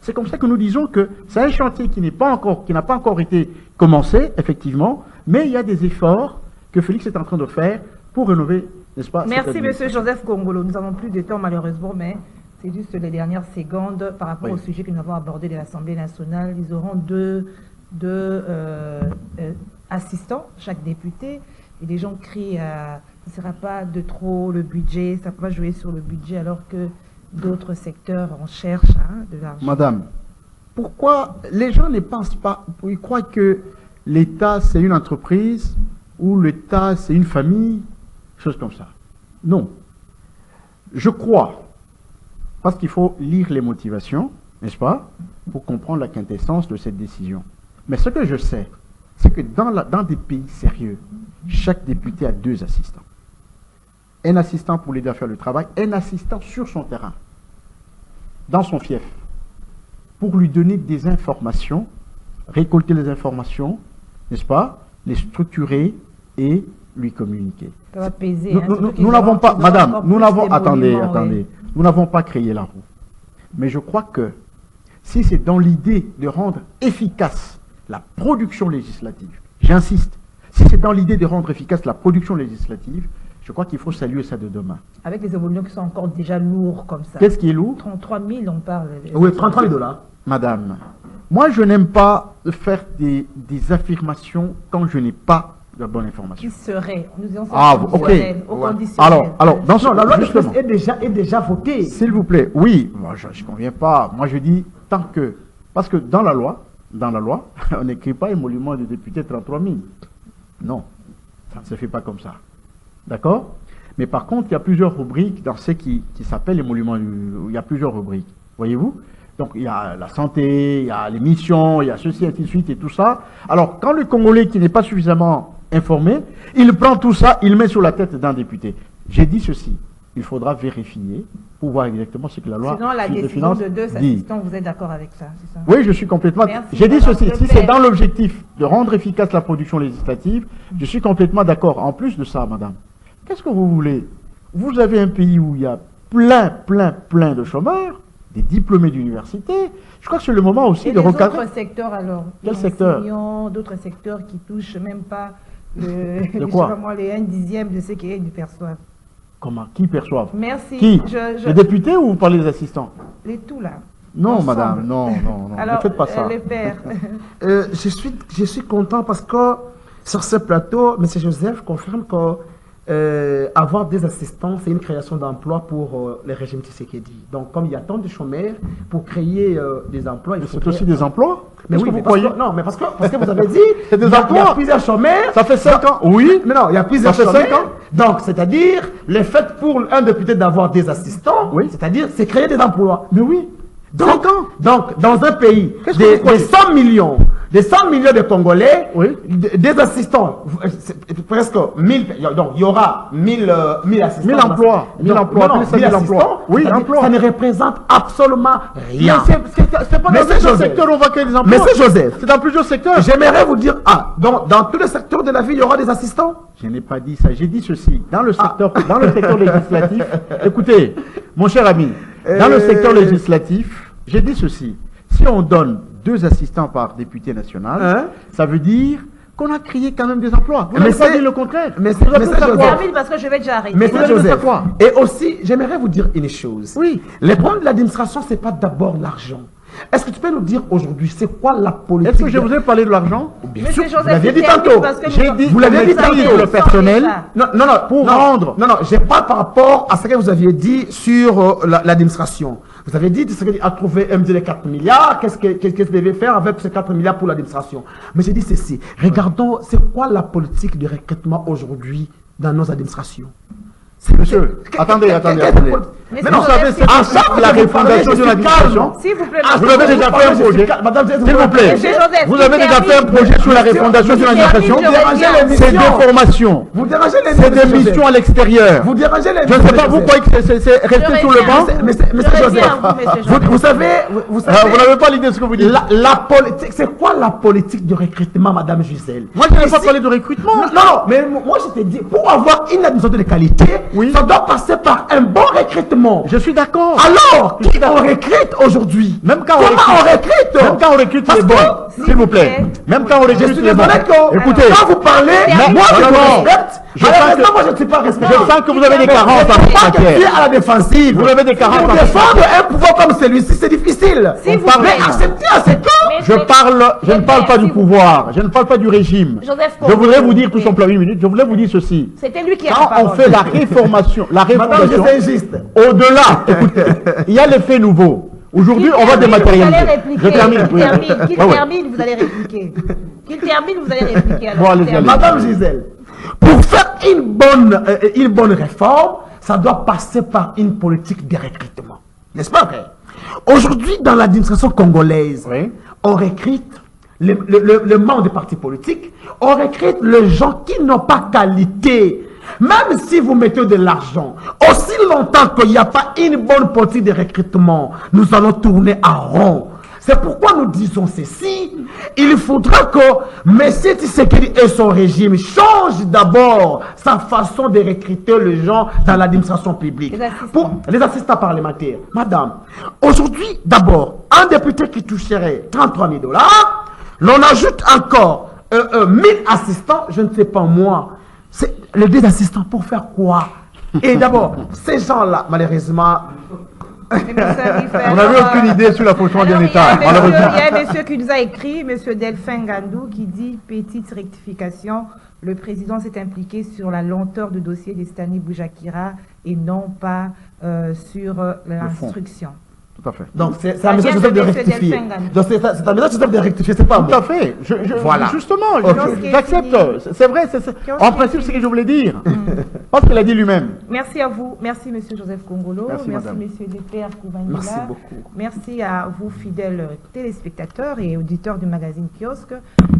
[SPEAKER 2] C'est comme ça que nous disons que c'est un chantier qui n'a pas encore été commencé, effectivement, mais il y a des efforts que Félix est en train de faire pour rénover, n'est-ce pas?
[SPEAKER 1] Merci, M. Joseph Kongolo. Nous n'avons plus de temps, malheureusement, mais c'est juste les dernières secondes par rapport au sujet que nous avons abordé de l'Assemblée nationale. Ils auront deux assistants, chaque député, et les gens crient ce ne sera pas de trop le budget, ça ne peut pas jouer sur le budget alors que d'autres secteurs en cherchent de l'argent.
[SPEAKER 2] Madame, pourquoi les gens ne pensent pas, ils croient que l'État c'est une entreprise ou l'État c'est une famille, chose comme ça. Non. Je crois, parce qu'il faut lire les motivations, n'est-ce pas, pour comprendre la quintessence de cette décision. Mais ce que je sais, c'est que dans des pays sérieux, chaque député a 2 assistants. Un assistant pour l'aider à faire le travail, un assistant sur son terrain, dans son fief, pour lui donner des informations, récolter les informations, n'est-ce pas, les structurer et lui communiquer.
[SPEAKER 1] Ça va peser.
[SPEAKER 2] Nous n'avons pas, madame, attendez, nous n'avons pas créé la roue. Mais je crois que si c'est dans l'idée de rendre efficace la production législative, j'insiste, si c'est dans l'idée de rendre efficace la production législative, je crois qu'il faut saluer ça de demain.
[SPEAKER 1] Avec les évolutions qui sont encore déjà lourds comme ça.
[SPEAKER 2] Qu'est-ce qui est lourd?
[SPEAKER 1] 33 000, on parle.
[SPEAKER 3] Oui, 33 000 $.
[SPEAKER 2] Madame, moi je n'aime pas faire des affirmations quand je n'ai pas la bonne information.
[SPEAKER 1] Qui serait? Nous disons ça au
[SPEAKER 2] conditionnel. Alors, dans ce,
[SPEAKER 3] la loi est déjà votée.
[SPEAKER 2] S'il vous plaît, oui, moi je ne conviens pas. Moi je dis tant que... Parce que dans la loi, on n'écrit pas émolument de député 33 000. Non, ça ne se fait pas comme ça. D'accord? Mais par contre, il y a plusieurs rubriques dans ce qui s'appelle l'émolument. Il y a plusieurs rubriques. Voyez-vous? Donc, il y a la santé, il y a les missions, il y a ceci, ainsi de suite, et tout ça. Alors, quand le Congolais qui n'est pas suffisamment informé, il prend tout ça, il met sur la tête d'un député. J'ai dit ceci. Il faudra vérifier pour voir exactement ce que la loi
[SPEAKER 1] sinon, la décision de 2 assistants, vous êtes d'accord avec ça, c'est ça?
[SPEAKER 2] Oui, je suis complètement... J'ai dit ceci, si c'est dans l'objectif de rendre efficace la production législative, je suis complètement d'accord. En plus de ça, madame, qu'est-ce que vous voulez? Vous avez un pays où il y a plein de chômeurs, des diplômés d'université. Je crois que c'est le moment aussi de recadrer...
[SPEAKER 1] d'autres secteurs alors?
[SPEAKER 2] Quel secteur?
[SPEAKER 1] D'autres secteurs qui touchent même pas les 1/10 de ce qu'ils perçoivent.
[SPEAKER 2] Comment? Qui perçoivent?
[SPEAKER 1] Merci.
[SPEAKER 2] Qui? Les députés ou vous parlez des assistants?
[SPEAKER 1] Les tout là.
[SPEAKER 2] Non,
[SPEAKER 1] ensemble.
[SPEAKER 2] Madame, non.
[SPEAKER 1] Alors,
[SPEAKER 2] ne faites pas ça.
[SPEAKER 1] Les pères.
[SPEAKER 3] Je suis content parce que sur ce plateau, M. Joseph confirme que avoir des assistants, c'est une création d'emplois pour les régimes Tshisekedi. Donc, comme il y a tant de chômeurs, pour créer des emplois, il faut
[SPEAKER 2] c'est aussi des emplois?
[SPEAKER 3] Mais oui, mais parce que vous avez dit,
[SPEAKER 2] c'est des
[SPEAKER 3] emplois. Il y a plusieurs chômeurs.
[SPEAKER 2] Ça fait 5 ans. Oui.
[SPEAKER 3] Mais non, il y a plusieurs
[SPEAKER 2] chômeurs. Ça fait 5 ans.
[SPEAKER 3] Donc, c'est-à-dire, le fait pour un député d'avoir des assistants,
[SPEAKER 2] oui.
[SPEAKER 3] C'est-à-dire, c'est créer des emplois.
[SPEAKER 2] Mais oui.
[SPEAKER 3] Donc, dans un pays des 100 millions de Congolais, oui. Des assistants, presque 1000, donc il y aura 1000 assistants.
[SPEAKER 2] 1000 emplois. 1000 emplois.
[SPEAKER 3] Oui, ça ne représente absolument rien.
[SPEAKER 2] C'est pas dans plusieurs secteurs où on va créer des emplois.
[SPEAKER 3] Monsieur Joseph,
[SPEAKER 2] c'est dans plusieurs secteurs.
[SPEAKER 3] J'aimerais vous dire, dans tous les secteurs de la vie, il y aura des assistants.
[SPEAKER 2] Je n'ai pas dit ça. J'ai dit ceci. Dans le secteur législatif, écoutez, mon cher ami, dans le secteur législatif, j'ai dit ceci. Si on donne 2 assistants par député national, ça veut dire qu'on a créé quand même des emplois. Vous n'avez pas dit le contraire.
[SPEAKER 1] Mais c'est termine parce que je vais déjà arrêter.
[SPEAKER 3] Mais c'est Joseph. Et aussi, j'aimerais vous dire une chose.
[SPEAKER 2] Oui.
[SPEAKER 3] Les problèmes de l'administration, ce n'est pas d'abord l'argent. Est-ce que tu peux nous dire aujourd'hui, c'est quoi la politique?
[SPEAKER 2] Est-ce que je vous ai parlé de l'argent?
[SPEAKER 3] Bien
[SPEAKER 1] Monsieur
[SPEAKER 3] sûr,
[SPEAKER 1] Joseph,
[SPEAKER 3] vous l'aviez dit
[SPEAKER 1] termine
[SPEAKER 3] tantôt.
[SPEAKER 1] parce que
[SPEAKER 2] J'ai dit,
[SPEAKER 3] vous l'avez dit tantôt.
[SPEAKER 2] le personnel.
[SPEAKER 3] Non, pour rendre. Non, je parle par rapport à ce que vous aviez dit sur l'administration. Vous avez dit à trouver les 4 milliards, qu'est-ce que devait faire avec ces 4 milliards pour l'administration. Mais j'ai dit ceci, regardons, c'est quoi la politique de recrutement aujourd'hui dans nos administrations?
[SPEAKER 2] Monsieur, attendez.
[SPEAKER 1] Mais
[SPEAKER 2] Mais vous savez, c'est
[SPEAKER 3] à chaque
[SPEAKER 2] la
[SPEAKER 3] fois que vous
[SPEAKER 2] refondation
[SPEAKER 3] parlez,
[SPEAKER 2] de l'administration.
[SPEAKER 1] S'il vous plaît,
[SPEAKER 2] Vous avez déjà fait un projet.
[SPEAKER 3] Madame,
[SPEAKER 2] S'il vous plaît,
[SPEAKER 1] Monsieur Joseph,
[SPEAKER 2] vous avez déjà fait un projet sur la refondation de l'administration.
[SPEAKER 1] Vous dérangez
[SPEAKER 2] C'est des formations.
[SPEAKER 3] Vous dérangez les
[SPEAKER 2] C'est des missions à l'extérieur.
[SPEAKER 3] Vous dérangez les
[SPEAKER 2] Je ne sais pas, vous croyez que c'est rester sur le banc?
[SPEAKER 3] Monsieur Joseph, vous savez,
[SPEAKER 2] Vous n'avez pas l'idée de ce que vous dites.
[SPEAKER 3] la politique, c'est quoi la politique de recrutement, Madame Gisèle?
[SPEAKER 2] Moi, je n'ai pas parlé de recrutement.
[SPEAKER 3] Non, mais moi je te dis, pour avoir une administration de qualité,
[SPEAKER 2] Oui.
[SPEAKER 3] ça doit passer par un bon recrutement.
[SPEAKER 2] Je suis d'accord.
[SPEAKER 3] Alors, qui on recrute aujourd'hui?
[SPEAKER 2] Même quand
[SPEAKER 3] Comment on recrute?
[SPEAKER 2] Même quand on recrute,
[SPEAKER 3] Parce
[SPEAKER 2] c'est bon.
[SPEAKER 3] que-
[SPEAKER 2] S'il vous plaît. Même quand on
[SPEAKER 3] Je
[SPEAKER 2] recrute,
[SPEAKER 3] suis
[SPEAKER 2] c'est bon.
[SPEAKER 3] désolé que
[SPEAKER 2] Écoutez,
[SPEAKER 3] quand vous parlez, moi je
[SPEAKER 2] non,
[SPEAKER 3] vous
[SPEAKER 2] non.
[SPEAKER 3] respecte.
[SPEAKER 2] Je sens
[SPEAKER 3] Malheureusement,
[SPEAKER 2] que-
[SPEAKER 3] moi je ne suis pas respecté.
[SPEAKER 2] je sens que vous avez des carences en
[SPEAKER 3] Pas que tu es
[SPEAKER 2] matière.
[SPEAKER 3] à la défensive.
[SPEAKER 2] Vous avez des carences
[SPEAKER 3] Pour
[SPEAKER 2] en
[SPEAKER 3] défendre un pouvoir comme celui-ci, c'est difficile.
[SPEAKER 1] S'il vous
[SPEAKER 3] Mais
[SPEAKER 1] plaît.
[SPEAKER 3] accepter à ce que
[SPEAKER 2] je ne parle pas du pouvoir, je ne parle pas du régime.
[SPEAKER 1] Joseph
[SPEAKER 2] Je voudrais
[SPEAKER 1] Congo,
[SPEAKER 2] vous dire tout
[SPEAKER 1] oui.
[SPEAKER 2] simplement une minute, je voulais vous dire ceci.
[SPEAKER 1] C'était lui qui a la
[SPEAKER 2] Quand on
[SPEAKER 1] parole.
[SPEAKER 2] fait la réformation,
[SPEAKER 3] Madame, je suis injuste.
[SPEAKER 2] au-delà, écoutez, il y a les faits nouveaux. Aujourd'hui, on va dématérialiser. Je termine.
[SPEAKER 1] Qu'il
[SPEAKER 2] oui. Ouais, ouais.
[SPEAKER 1] termine, vous allez répliquer. Qu'il termine, vous allez répliquer. Alors,
[SPEAKER 2] Bon, allez-y,
[SPEAKER 1] termine.
[SPEAKER 3] Madame Gisèle, pour faire une bonne réforme, ça doit passer par une politique de recrutement. N'est-ce pas vrai? Aujourd'hui, dans l'administration congolaise,
[SPEAKER 2] Oui.
[SPEAKER 3] on recrute le membre des partis politiques, on recrute les gens qui n'ont pas qualité. Même si vous mettez de l'argent, aussi longtemps qu'il n'y a pas une bonne politique de recrutement, nous allons tourner en rond. C'est pourquoi nous disons ceci. Il faudra que M. Tshisekedi et son régime changent d'abord sa façon de recruter les gens dans l'administration publique.
[SPEAKER 1] Les assistants.
[SPEAKER 3] Pour les assistants parlementaires. Madame, aujourd'hui, d'abord, un député qui toucherait 33 000 $, l'on ajoute encore 1000 assistants, je ne sais pas moi. C'est les 2 assistants pour faire quoi? Et d'abord, ces gens-là, malheureusement,
[SPEAKER 1] Mais monsieur Differ,
[SPEAKER 2] Vous n'avez aucune idée sur la fonction d'un État,
[SPEAKER 1] Il y
[SPEAKER 2] malheureusement.
[SPEAKER 1] a un monsieur qui nous a écrit, monsieur Delphin Gandou, qui dit petite rectification. Le président s'est impliqué sur la lenteur du dossier d'Estani Boujakira et non pas sur l'instruction.
[SPEAKER 2] Tout à fait.
[SPEAKER 3] donc c'est
[SPEAKER 1] Ça
[SPEAKER 3] un message
[SPEAKER 1] vient
[SPEAKER 3] Joseph de
[SPEAKER 1] de M.
[SPEAKER 3] rectifier.
[SPEAKER 1] Delphin Gandou.
[SPEAKER 3] Donc c'est un message Joseph de rectifier, c'est pas
[SPEAKER 2] Tout
[SPEAKER 3] moi.
[SPEAKER 2] à fait.
[SPEAKER 3] Voilà.
[SPEAKER 2] Justement,
[SPEAKER 3] Ok.
[SPEAKER 2] j'accepte. C'est vrai. En principe, c'est ce que je voulais dire. Parce qu'il a dit lui-même.
[SPEAKER 1] Merci à vous. Merci, monsieur Joseph Congolo.
[SPEAKER 2] Merci, madame.
[SPEAKER 1] monsieur Deper Kouvanila.
[SPEAKER 3] Merci beaucoup.
[SPEAKER 1] Merci à vous, fidèles téléspectateurs et auditeurs du magazine Kiosque.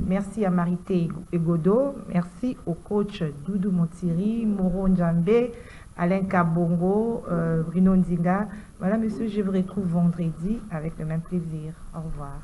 [SPEAKER 1] Merci à Marité Egodo. Merci au coach Doudou Montiri, Moro Njambe, Alain Kabongo, Bruno Nzinga. Voilà, monsieur, je vous retrouve vendredi avec le même plaisir. Au revoir.